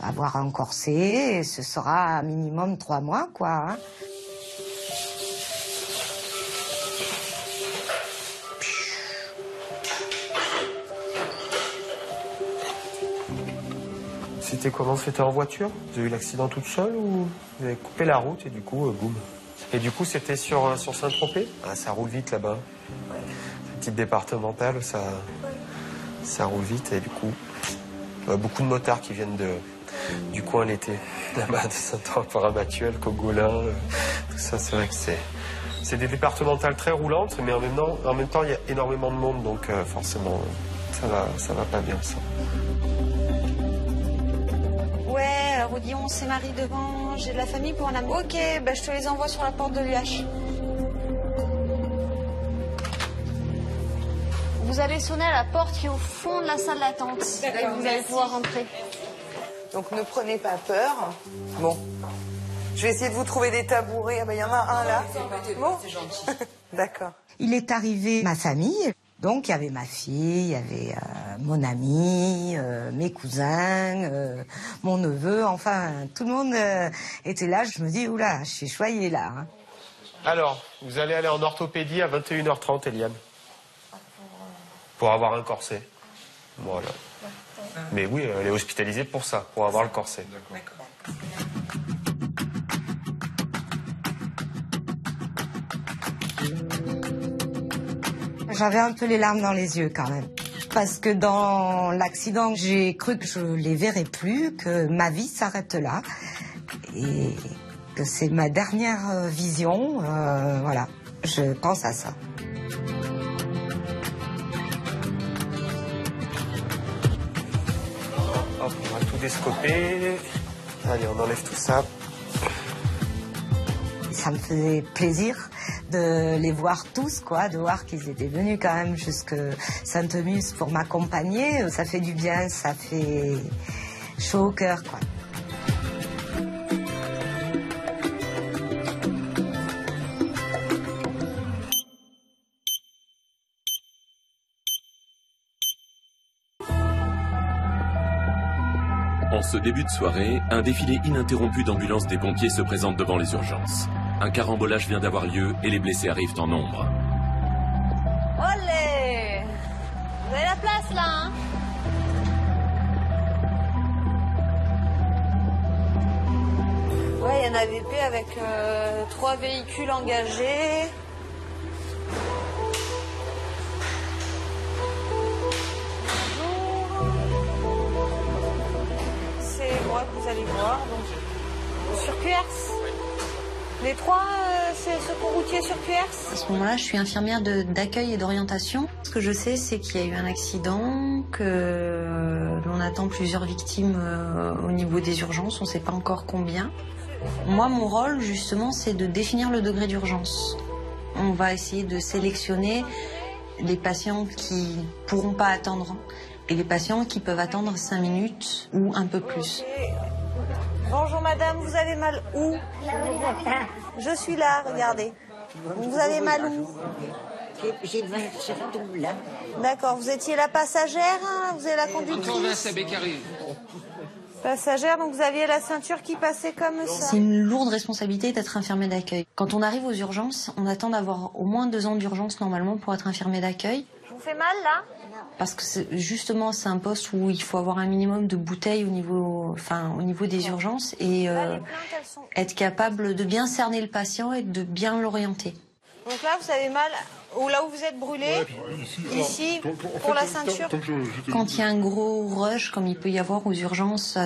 avoir un corset et ce sera un minimum 3 mois, quoi. Hein. C'était comment? C'était en voiture? Vous avez eu l'accident toute seule ou vous avez coupé la route et du coup, boum? Et du coup, c'était sur Saint-Tropez? Ah, ça roule vite là-bas. Petite départementale, ça roule vite et du coup, beaucoup de motards qui viennent du coin l'été. Là-bas, de Saint-Tropez, Ramatuelle, Cogolin, tout ça, c'est vrai que C'est des départementales très roulantes, mais en même temps, il y a énormément de monde, donc forcément, ça va pas bien, ça. Ouais, Rodillon, c'est Marie devant, j'ai de la famille pour un ami. Ok, bah, je te les envoie sur la porte de l'UH. Vous allez sonner à la porte qui est au fond de la salle d'attente. Et vous allez pouvoir rentrer. Donc ne prenez pas peur. Bon. Je vais essayer de vous trouver des tabourets. Ah ben, il y en a un là. Bon. C'est gentil. D'accord. Il est arrivé ma famille. Donc il y avait ma fille, il y avait mon ami, mes cousins, mon neveu. Enfin, tout le monde était là. Je me dis, oula, je suis choyée là. Hein. Alors, vous allez aller en orthopédie à 21h30, Eliane. Pour avoir un corset. Voilà. Mais oui, elle est hospitalisée pour ça, pour avoir le corset. D'accord. J'avais un peu les larmes dans les yeux quand même. Parce que dans l'accident, j'ai cru que je les verrais plus, que ma vie s'arrête là. Et que c'est ma dernière vision. Voilà, je pense à ça. Hop, on va tout descoper. Allez, on enlève tout ça. Ça me faisait plaisir de les voir tous, quoi, de voir qu'ils étaient venus quand même jusque Sainte-Muse pour m'accompagner. Ça fait du bien, ça fait chaud au cœur, quoi. En ce début de soirée, un défilé ininterrompu d'ambulances des pompiers se présente devant les urgences. Un carambolage vient d'avoir lieu et les blessés arrivent en nombre. Olé! Vous avez la place là, hein? Ouais, il y a un AVP avec 3 véhicules engagés. C'est moi que vous allez voir. Donc, sur QRS. Les 3, c'est secours routier sur QRS. À ce moment-là, je suis infirmière d'accueil et d'orientation. Ce que je sais, c'est qu'il y a eu un accident, que l'on attend plusieurs victimes au niveau des urgences. On ne sait pas encore combien. Moi, mon rôle, justement, c'est de définir le degré d'urgence. On va essayer de sélectionner les patients qui ne pourront pas attendre et les patients qui peuvent attendre 5 minutes ou un peu plus. Bonjour madame, vous avez mal où? Je suis là, regardez. Vous avez mal où? J'ai le ventre là. D'accord, vous étiez la passagère, hein? Vous avez la conductrice? Passagère, donc vous aviez la ceinture qui passait comme ça. C'est une lourde responsabilité d'être infirmier d'accueil. Quand on arrive aux urgences, on attend d'avoir au moins 2 ans d'urgence normalement pour être infirmier d'accueil. Je vous fais mal là? Parce que justement c'est un poste où il faut avoir un minimum de bouteilles au niveau des urgences et être capable de bien cerner le patient et de bien l'orienter. Donc là vous avez mal là où vous êtes brûlé, ici pour la ceinture. Quand il y a un gros rush comme il peut y avoir aux urgences,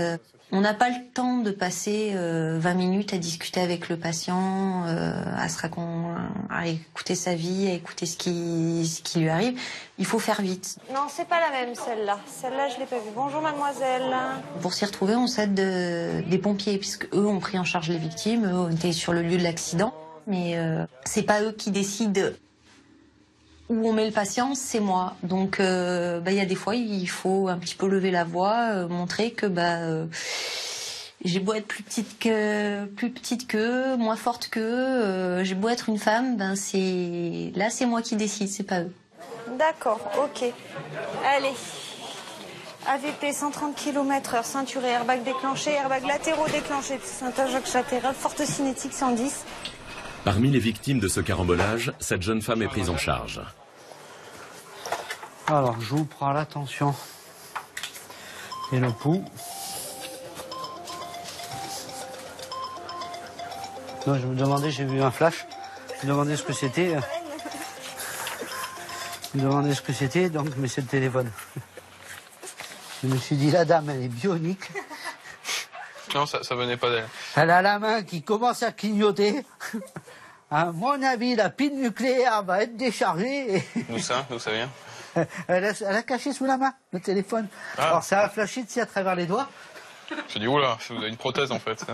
on n'a pas le temps de passer 20 minutes à discuter avec le patient, à écouter sa vie, à écouter ce qui lui arrive. Il faut faire vite. Non, c'est pas la même celle-là. Celle-là, je l'ai pas vue. Bonjour mademoiselle. Pour s'y retrouver, on s'aide des pompiers puisque eux ont pris en charge les victimes, eux ont été sur le lieu de l'accident. Mais c'est pas eux qui décident où on met le patient, c'est moi. Donc y a des fois, il faut un petit peu lever la voix, montrer que j'ai beau être plus petite que, moins forte que, j'ai beau être une femme, c'est moi qui décide, c'est pas eux. D'accord, ok. Allez. AVP 130 km/h, ceinturé, airbag déclenché, airbag latéraux déclenché, Saint-Jacques latéral, forte cinétique 110. Parmi les victimes de ce carambolage, cette jeune femme est prise en charge. Alors, je vous prends la tension et le pouls. Non, je me demandais, j'ai vu un flash. Je me demandais ce que c'était. Donc, mais c'est le téléphone. Je me suis dit, la dame, elle est bionique. Non, ça venait pas d'elle. Elle a la main qui commence à clignoter. À mon avis, la pile nucléaire va être déchargée. D'où ça vient? Elle a caché sous la main, le téléphone. Ah. Alors ça a flashé à travers les doigts. J'ai dit, oula, vous avez une prothèse en fait.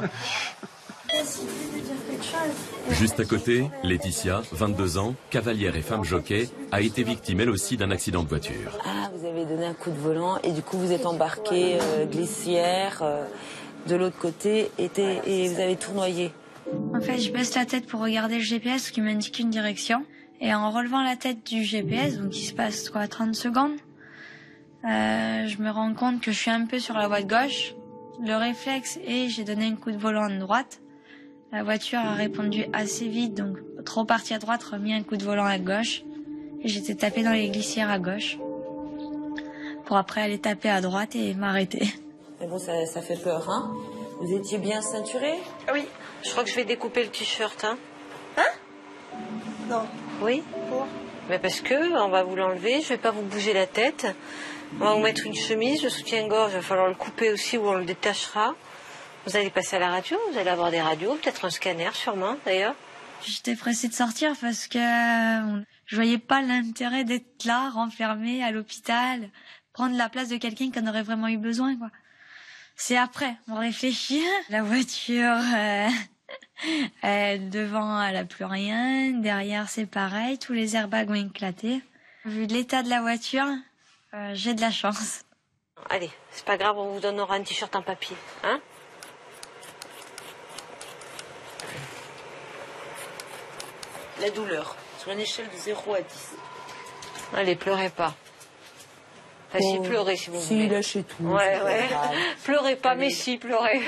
Juste à côté, Laetitia, 22 ans, cavalière et femme jockey, a été victime elle aussi d'un accident de voiture. Ah, vous avez donné un coup de volant et du coup vous êtes embarqué glissière de l'autre côté et vous avez tournoyé. En fait, je baisse la tête pour regarder le GPS qui m'indique une direction. Et en relevant la tête du GPS, donc il se passe 30 secondes, je me rends compte que je suis un peu sur la voie de gauche. Le réflexe est, j'ai donné un coup de volant à droite. La voiture a répondu assez vite, donc trop parti à droite, remis un coup de volant à gauche. Et j'étais tapée dans les glissières à gauche. Pour après aller taper à droite et m'arrêter. Mais bon, ça fait peur, hein? Vous étiez bien ceinturé? Oui. Je crois que je vais découper le t-shirt, hein? Hein? Non. Oui? Pour? Mais parce que on va vous l'enlever, je vais pas vous bouger la tête. On va vous mettre une chemise, le soutien-gorge, il va falloir le couper aussi ou on le détachera. Vous allez passer à la radio, vous allez avoir des radios, peut-être un scanner sûrement d'ailleurs. J'étais pressée de sortir parce que je voyais pas l'intérêt d'être là, renfermée à l'hôpital, prendre la place de quelqu'un qui en aurait vraiment eu besoin, quoi. C'est après, on réfléchit. La voiture, devant, elle a plus rien. Derrière, c'est pareil. Tous les airbags ont éclaté. Vu l'état de la voiture, j'ai de la chance. Allez, c'est pas grave, on vous donnera un t-shirt en papier, hein? La douleur, sur une échelle de 0 à 10. Allez, pleurez pas. Enfin, si, pleurez si vous voulez. Si, lâchez tout. Ouais. Pleurez pas, mais si, pleurez.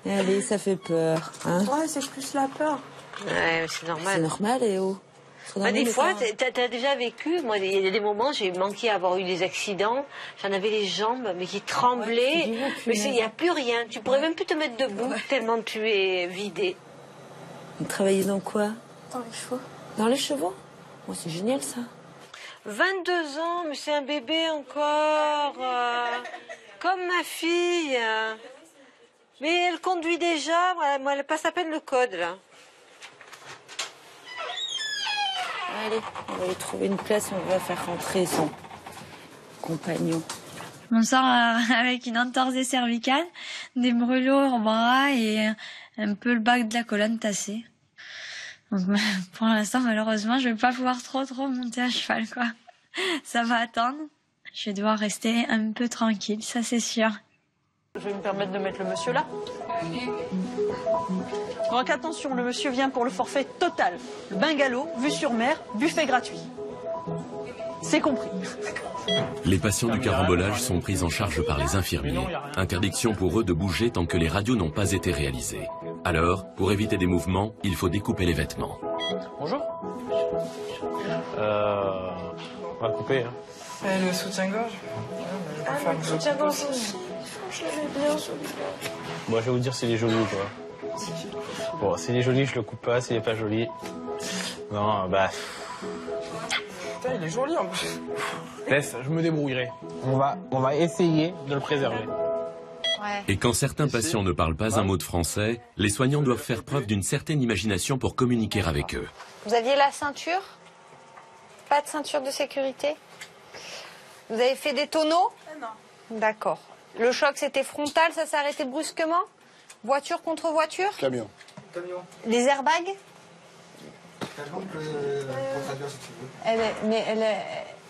Allez, ça fait peur. Hein? Ouais, c'est plus la peur. Ouais, mais c'est normal. C'est normal, Léo. Des fois, t'as déjà vécu, moi, il y a des moments, j'ai manqué à avoir eu des accidents, j'en avais les jambes, mais qui tremblaient, mais il n'y a plus rien. Tu pourrais même plus te mettre debout, tellement tu es vidé. Vous travaillez dans quoi? Dans les chevaux. Dans les chevaux? Oh, c'est génial, ça. 22 ans, mais c'est un bébé encore, comme ma fille. Mais elle conduit déjà, moi, elle passe à peine le code, là. Allez, on va lui trouver une place et on va faire rentrer son compagnon. On sort avec une entorse des cervicales, des brûlures au bras et un peu le bas de la colonne tassé. Donc pour l'instant, malheureusement, je vais pas pouvoir trop monter à cheval, quoi. Ça va attendre. Je vais devoir rester un peu tranquille, ça c'est sûr. Je vais me permettre de mettre le monsieur là. Donc attention, le monsieur vient pour le forfait total. Le bungalow, vue sur mer, buffet gratuit. C'est compris. Les patients du carambolage sont pris en charge par les infirmiers. Interdiction pour eux de bouger tant que les radios n'ont pas été réalisées. Alors, pour éviter des mouvements, il faut découper les vêtements. Bonjour. On va couper. Hein. Et le soutien-gorge? Le soutien-gorge aussi. Je l'avais bien celui-là. Bon, je vais vous dire s'il est joli ou pas. Bon, s'il est joli, je le coupe pas. S'il est pas joli, non, bah. Putain, il est joli en plus. Laisse, je me débrouillerai. On va essayer de le préserver. Et quand certains patients ne parlent pas un mot de français, les soignants doivent faire preuve d'une certaine imagination pour communiquer avec eux. Vous aviez la ceinture? Pas de ceinture de sécurité? Vous avez fait des tonneaux? Non. D'accord. Le choc, c'était frontal, ça s'est arrêté brusquement? Voiture contre voiture? Camion. Les airbags?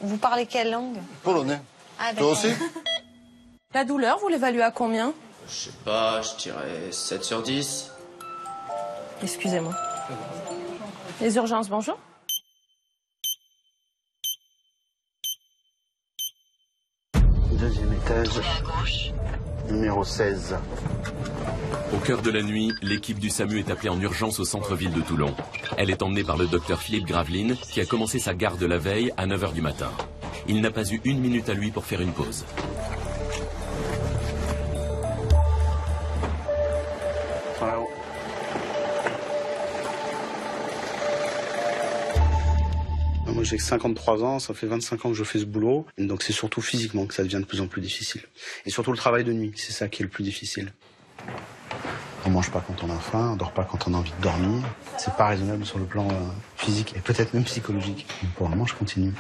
Vous parlez quelle langue? Polonais. Ah, toi aussi? La douleur, vous l'évaluez à combien? Je sais pas, je dirais 7 sur 10. Excusez-moi. Les urgences, bonjour. Deuxième étage, numéro 16. Au cœur de la nuit, l'équipe du SAMU est appelée en urgence au centre-ville de Toulon. Elle est emmenée par le docteur Philippe Graveline, qui a commencé sa garde la veille à 9 h du matin. Il n'a pas eu une minute à lui pour faire une pause. Moi j'ai 53 ans, ça fait 25 ans que je fais ce boulot, donc c'est surtout physiquement que ça devient de plus en plus difficile. Et surtout le travail de nuit, c'est ça qui est le plus difficile. On mange pas quand on a faim, on dort pas quand on a envie de dormir. C'est pas raisonnable sur le plan physique et peut-être même psychologique. Pour le moment, je continue.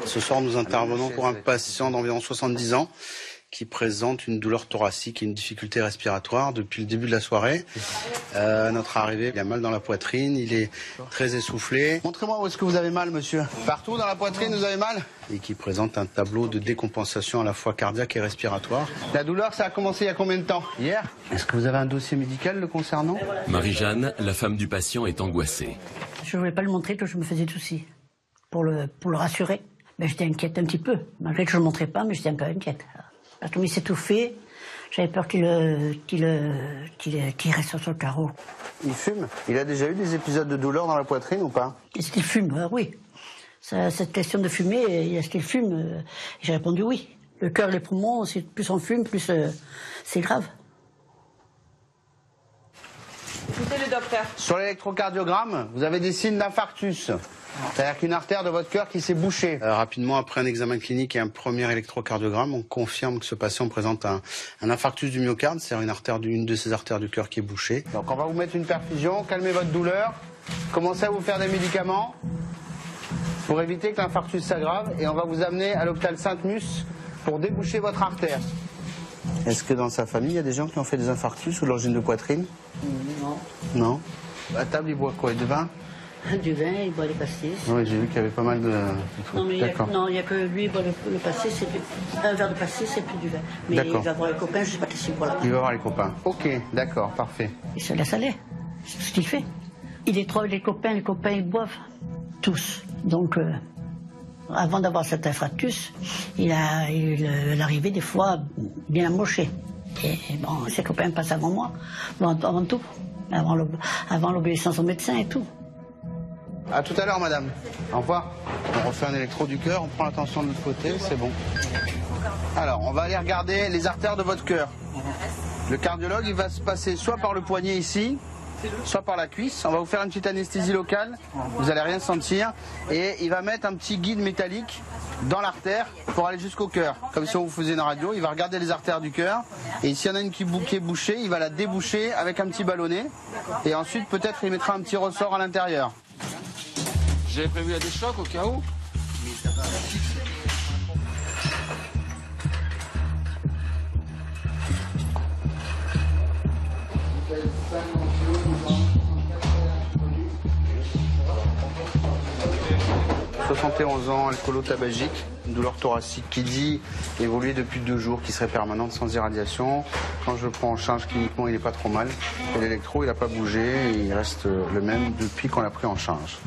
Ce soir, nous intervenons pour un patient d'environ 70 ans qui présente une douleur thoracique et une difficulté respiratoire depuis le début de la soirée. À notre arrivée, il a mal dans la poitrine, il est très essoufflé. Montrez-moi où est-ce que vous avez mal, monsieur. Partout dans la poitrine, vous avez mal? Et qui présente un tableau de décompensation à la fois cardiaque et respiratoire. La douleur, ça a commencé il y a combien de temps? Hier? Est-ce que vous avez un dossier médical le concernant? Marie-Jeanne, la femme du patient, est angoissée. Je ne voulais pas le montrer que je me faisais de soucis. Pour le rassurer. Mais j'étais inquiète un petit peu. Malgré que je ne le montrais pas, mais j'étais un peu inquiète. Parce qu'il s'étouffait, j'avais peur qu'il reste sur le carreau. Il fume? Il a déjà eu des épisodes de douleur dans la poitrine ou pas? Est-ce qu'il fume? Oui. Cette question de fumer, est-ce qu'il fume? J'ai répondu oui. Le cœur et les poumons, plus on fume, plus c'est grave. Écoutez le docteur. Sur l'électrocardiogramme, vous avez des signes d'infarctus. C'est-à-dire qu'une artère de votre cœur qui s'est bouchée. Rapidement, après un examen clinique et un premier électrocardiogramme, on confirme que ce patient présente un infarctus du myocarde, c'est-à-dire une de ces artères du cœur qui est bouchée. Donc on va vous mettre une perfusion, calmer votre douleur, commencez à vous faire des médicaments pour éviter que l'infarctus s'aggrave et on va vous amener à l'hôpital Sainte-Mus pour déboucher votre artère. Est-ce que dans sa famille, il y a des gens qui ont fait des infarctus ou de l'angine de poitrine? Non. Non. À table, ils boivent quoi? Du vin? Du vin, il boit les pastis. Oui, j'ai vu qu'il y avait pas mal de Non, mais il n'y a que lui, il boit le pastis, un verre de pastis et puis du vin. Mais il va voir les copains, je ne sais pas qu'est-ce qu'il boit là. Il va voir les copains. Ok, d'accord, parfait. Il se laisse aller, c'est ce qu'il fait. Il est trop avec les copains ils boivent tous. Donc, avant d'avoir cet infarctus, il arrivait des fois bien amoché. Et bon, ses copains passent avant moi, avant tout, avant l'obéissance au médecin et tout. À tout à l'heure, madame. Au revoir. On refait un électro du cœur, on prend la tension de l'autre côté, c'est bon. Alors, on va aller regarder les artères de votre cœur. Le cardiologue, il va se passer soit par le poignet ici, soit par la cuisse. On va vous faire une petite anesthésie locale, vous n'allez rien sentir. Et il va mettre un petit guide métallique dans l'artère pour aller jusqu'au cœur. Comme si on vous faisait une radio, il va regarder les artères du cœur. Et s'il y en a une qui est bouchée, il va la déboucher avec un petit ballonnet. Et ensuite, peut-être, il mettra un petit ressort à l'intérieur. J'avais prévu des chocs au cas où. « 71 ans, alcoolo-tabagique, une douleur thoracique qui dit évoluer depuis 2 jours, qui serait permanente sans irradiation. Quand je le prends en charge cliniquement, il n'est pas trop mal. Et l'électro, il n'a pas bougé, il reste le même depuis qu'on l'a pris en charge. »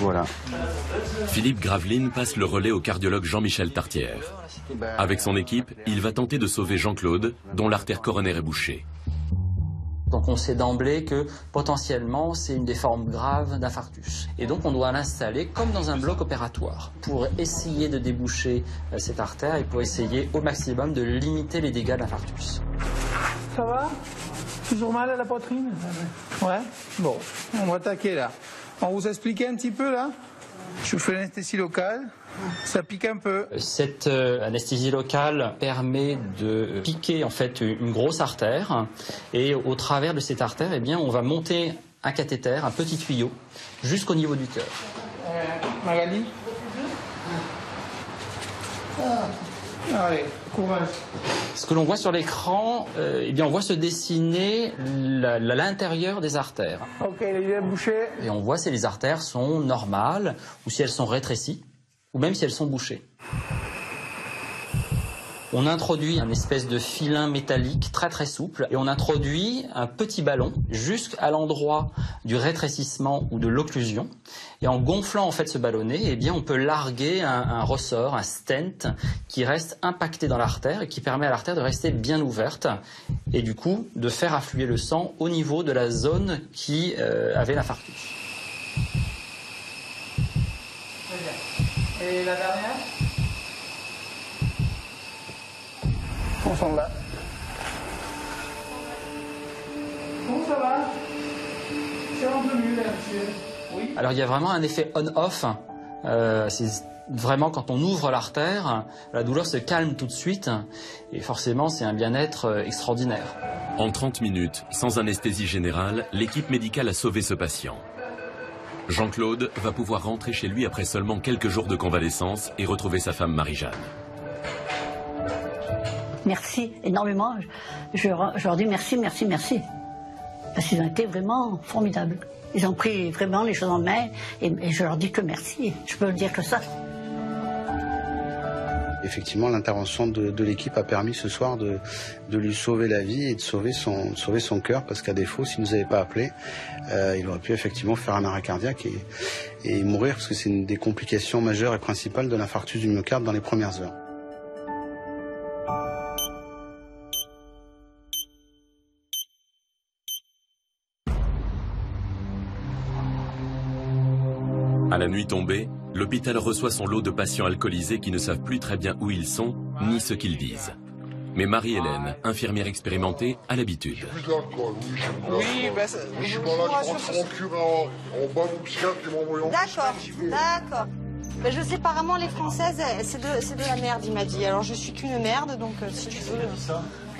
Voilà. Philippe Graveline passe le relais au cardiologue Jean-Michel Tartière. Avec son équipe, il va tenter de sauver Jean-Claude, dont l'artère coronaire est bouchée. Donc on sait d'emblée que potentiellement c'est une des formes graves d'infarctus. Et donc on doit l'installer comme dans un bloc opératoire pour essayer de déboucher cette artère et pour essayer au maximum de limiter les dégâts de l'infarctus. Ça va? Toujours mal à la poitrine? Ouais? Bon, on va attaquer là. On vous a expliqué un petit peu là? Je vous fais l'anesthésie locale. Ça pique un peu. Cette anesthésie locale permet de piquer en fait une grosse artère et au travers de cette artère, eh bien, on va monter un cathéter, un petit tuyau, jusqu'au niveau du cœur. Magali? Allez, courage. Ce que l'on voit sur l'écran, eh bien, on voit se dessiner l'intérieur des artères. Ok, il est bouché. Et on voit si les artères sont normales ou si elles sont rétrécies ou même si elles sont bouchées. On introduit un espèce de filin métallique très très souple et on introduit un petit ballon jusqu'à l'endroit du rétrécissement ou de l'occlusion. Et en gonflant en fait ce ballonnet, eh bien on peut larguer un ressort, un stent qui reste impacté dans l'artère et qui permet à l'artère de rester bien ouverte et du coup de faire affluer le sang au niveau de la zone qui avait l'infarctus. Et la dernière? On s'en va. Bon, ça va? C'est un peu mieux là, monsieur. Oui. Alors il y a vraiment un effet on-off. C'est vraiment quand on ouvre l'artère, la douleur se calme tout de suite et forcément c'est un bien-être extraordinaire. En 30 minutes, sans anesthésie générale, l'équipe médicale a sauvé ce patient. Jean-Claude va pouvoir rentrer chez lui après seulement quelques jours de convalescence et retrouver sa femme Marie-Jeanne. Merci énormément. Je leur dis merci, merci, merci. Parce qu'ils ont été vraiment formidables. Ils ont pris vraiment les choses en main et je leur dis que merci. Je peux dire que ça. Effectivement, l'intervention de l'équipe a permis ce soir de lui sauver la vie et de sauver son cœur, parce qu'à défaut, s'il ne nous avait pas appelé, il aurait pu effectivement faire un arrêt cardiaque et mourir, parce que c'est une des complications majeures et principales de l'infarctus du myocarde dans les premières heures. À la nuit tombée, l'hôpital reçoit son lot de patients alcoolisés qui ne savent plus très bien où ils sont, ni ce qu'ils disent. Mais Marie-Hélène, infirmière expérimentée, a l'habitude. Oui, bah ça... Je suis pas là, je prends mon curé en bas du psychiatre qui m'a envoyé en... D'accord, d'accord. Ben, je sais, apparemment, les Françaises, c'est de la merde, il m'a dit. Alors, je suis qu'une merde, donc si tu veux...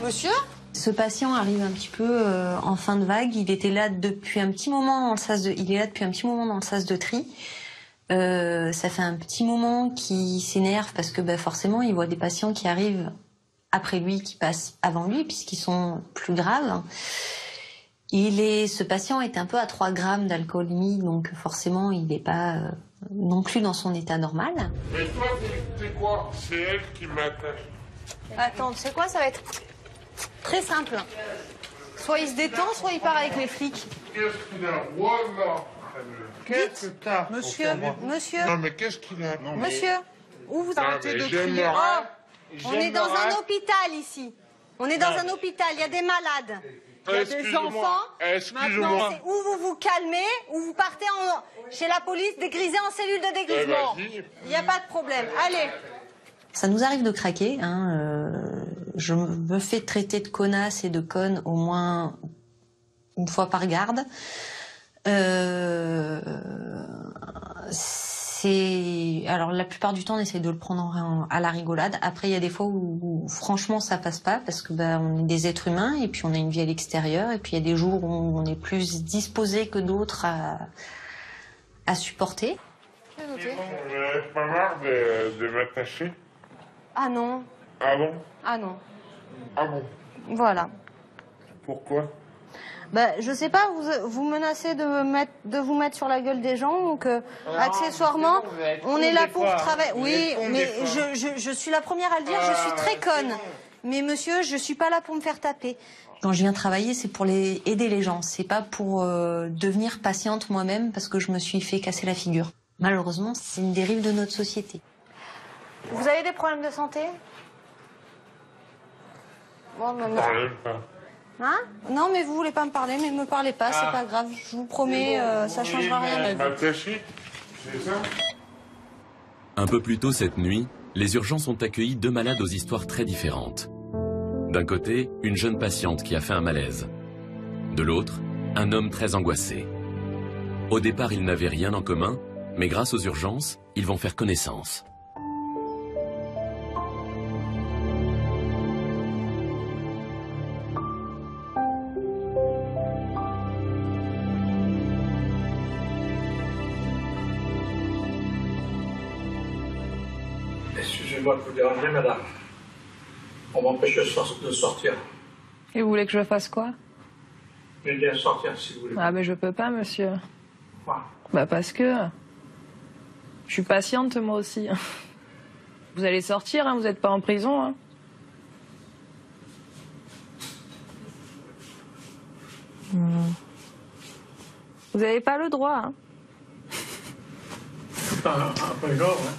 Monsieur ? Ce patient arrive un petit peu en fin de vague. Il était là depuis un petit moment dans le sas de... Il est là depuis un petit moment dans le sas de tri. Ça fait un petit moment qu'il s'énerve parce que forcément, il voit des patients qui arrivent après lui, qui passent avant lui, puisqu'ils sont plus graves. Ce patient est un peu à 3 grammes d'alcoolémie, donc forcément, il n'est pas non plus dans son état normal. Mais toi, c'est quoi? C'est elle qui m'attache. Attends, tu sais quoi? Ça va être très simple. Soit il se détend, soit il part avec les flics. Qu'est-ce qu'il a? Voilà. Qu'est-ce que t'as? Monsieur. Non, mais qu'est-ce qu'il a? Non, mais... Monsieur, où vous arrêtez de crier? On est dans un hôpital ici. On est dans un hôpital, il y a des malades. Il y a des enfants. Maintenant, c'est où vous vous calmez, ou vous partez chez la police dégrisé en cellule de dégrisement. Il n'y a pas de problème. Allez. Ça nous arrive de craquer. Je me fais traiter de connasse et de conne au moins une fois par garde. Alors la plupart du temps on essaie de le prendre à la rigolade. Après il y a des fois où franchement ça passe pas parce que on est des êtres humains et puis on a une vie à l'extérieur, et puis il y a des jours où on est plus disposé que d'autres à supporter. Vous n'avez pas marre de m'attacher? Ah non. Ah bon? Ah non. Ah bon? Voilà. Pourquoi? Je sais pas, vous menacez de vous mettre sur la gueule des gens, donc accessoirement, on est là pour travailler. Oui, mais je suis la première à le dire, je suis très conne. Mais monsieur, je suis pas là pour me faire taper. Quand je viens travailler, c'est pour aider les gens, c'est pas pour devenir patiente moi-même parce que je me suis fait casser la figure. Malheureusement, c'est une dérive de notre société. Vous avez des problèmes de santé? Bon, Hein? Non, mais vous voulez pas me parler, mais me parlez pas, c'est pas grave. Je vous promets, ça changera rien. Un peu plus tôt cette nuit, les urgences ont accueilli 2 malades aux histoires très différentes. D'un côté, une jeune patiente qui a fait un malaise. De l'autre, un homme très angoissé. Au départ, ils n'avaient rien en commun, mais grâce aux urgences, ils vont faire connaissance. Excusez-moi de vous déranger, madame. On m'empêche de sortir. Et vous voulez que je fasse quoi? Je vais bien sortir si vous voulez. Ah, mais je peux pas, monsieur. Pourquoi? Parce que je suis patiente, moi aussi. Vous allez sortir, hein, vous n'êtes pas en prison. Hein. Vous n'avez pas le droit. Hein. C'est pas un peu genre, hein.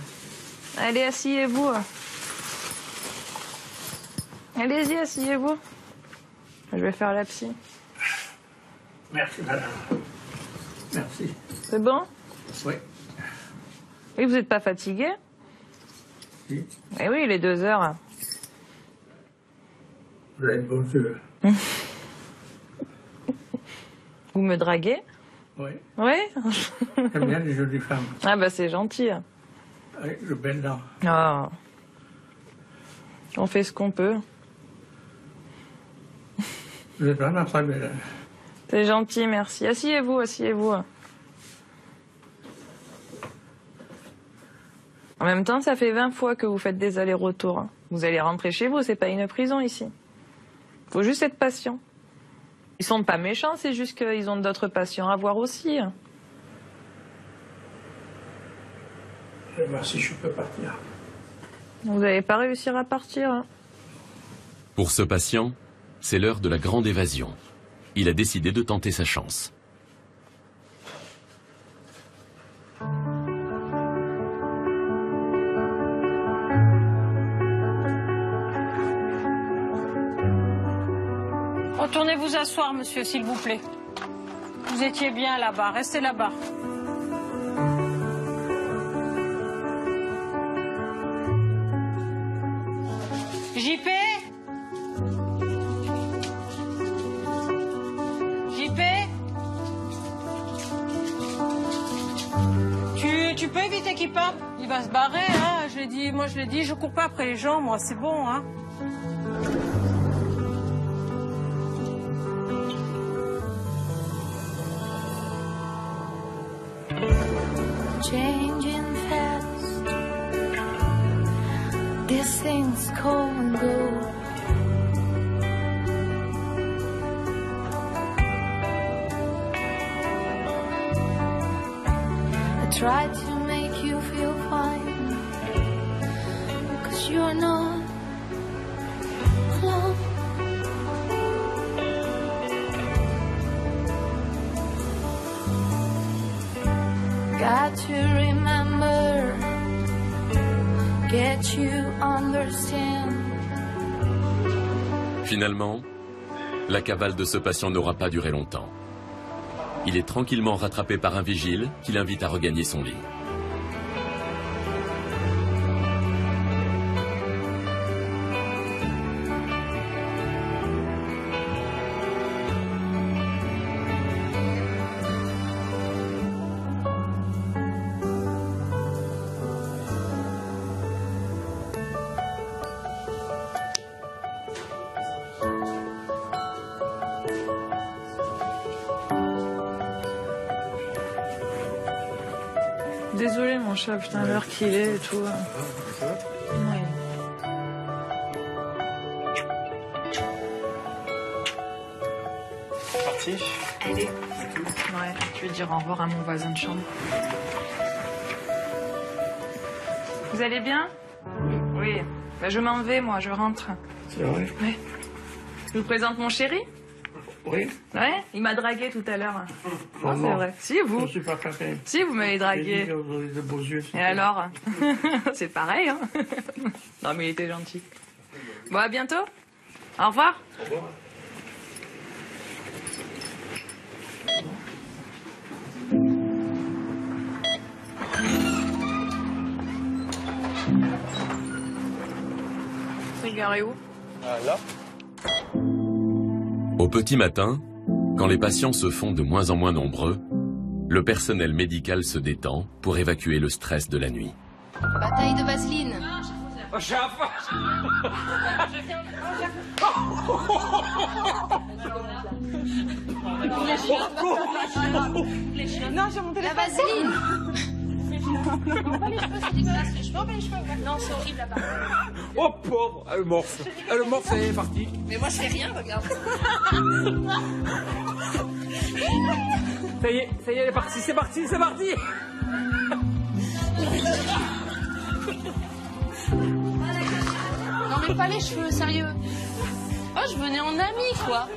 Allez, asseyez-vous. Allez-y, asseyez-vous. Je vais faire la psy. Merci, madame. Merci. C'est bon? Oui. Oui, vous n'êtes pas fatigué? Oui. Eh oui, il est 2 heures. Vous avez de beaux yeux. Vous me draguez? Oui. Oui? J'aime bien les jolies femmes. Ah bah c'est gentil. Avec le bel dent. Ah. On fait ce qu'on peut. Vous êtes vraiment très belle. C'est gentil, merci. Asseyez-vous, asseyez-vous. En même temps, ça fait 20 fois que vous faites des allers-retours. Vous allez rentrer chez vous, c'est pas une prison ici. Faut juste être patient. Ils sont pas méchants, c'est juste qu'ils ont d'autres patients à voir aussi. Je vais voir si je peux partir. Vous n'allez pas réussir à partir. Pour ce patient, c'est l'heure de la grande évasion. Il a décidé de tenter sa chance. Retournez vous asseoir, monsieur, s'il vous plaît. Vous étiez bien là-bas, restez là-bas. JP? JP? Tu peux éviter qu'il parte? Il va se barrer, hein. Moi je l'ai dit, je cours pas après les gens, moi, c'est bon, hein. Changing fast, these things come and go. I try to make you feel fine, 'cause you're not alone. Got to remember, get you understand. Finalement, la cavale de ce patient n'aura pas duré longtemps. Il est tranquillement rattrapé par un vigile qui l'invite à regagner son lit. Désolé mon chat, putain, l'heure qu'il est et tout. Oui. Parti. Allez. Ouais, je vais dire au revoir à mon voisin de chambre. Vous allez bien? Oui. Bah, je m'en vais, moi, je rentre. C'est vrai? Oui. Je vous présente mon chéri? Oui. Ouais, il m'a dragué tout à l'heure. Oh, C'est vrai. Si, vous. Je suis pas capable. Si, vous m'avez dragué. Vous avez de beaux yeux. Et alors? C'est pareil, hein? Non, mais il était gentil. Bon, à bientôt. Au revoir. Au revoir. C'est garé où? Là. Au petit matin, quand les patients se font de moins en moins nombreux, le personnel médical se détend pour évacuer le stress de la nuit. Bataille de Vaseline. Non, j'ai mon téléphone. La Vaseline. Non, c'est horrible là-bas. Oh pauvre, elle morfe. Elle morfe, elle est partie. Mais moi, je fais rien, regarde. Ça y est, elle est partie, c'est parti, c'est parti. Non, mais pas les cheveux, sérieux. Oh, je venais en ami, quoi.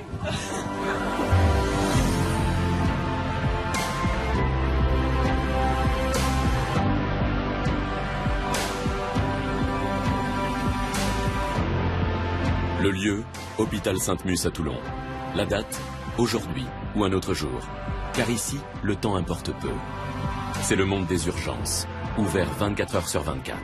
Le lieu, hôpital Sainte-Musse à Toulon. La date, aujourd'hui ou un autre jour. Car ici, le temps importe peu. C'est le monde des urgences, ouvert 24 heures sur 24.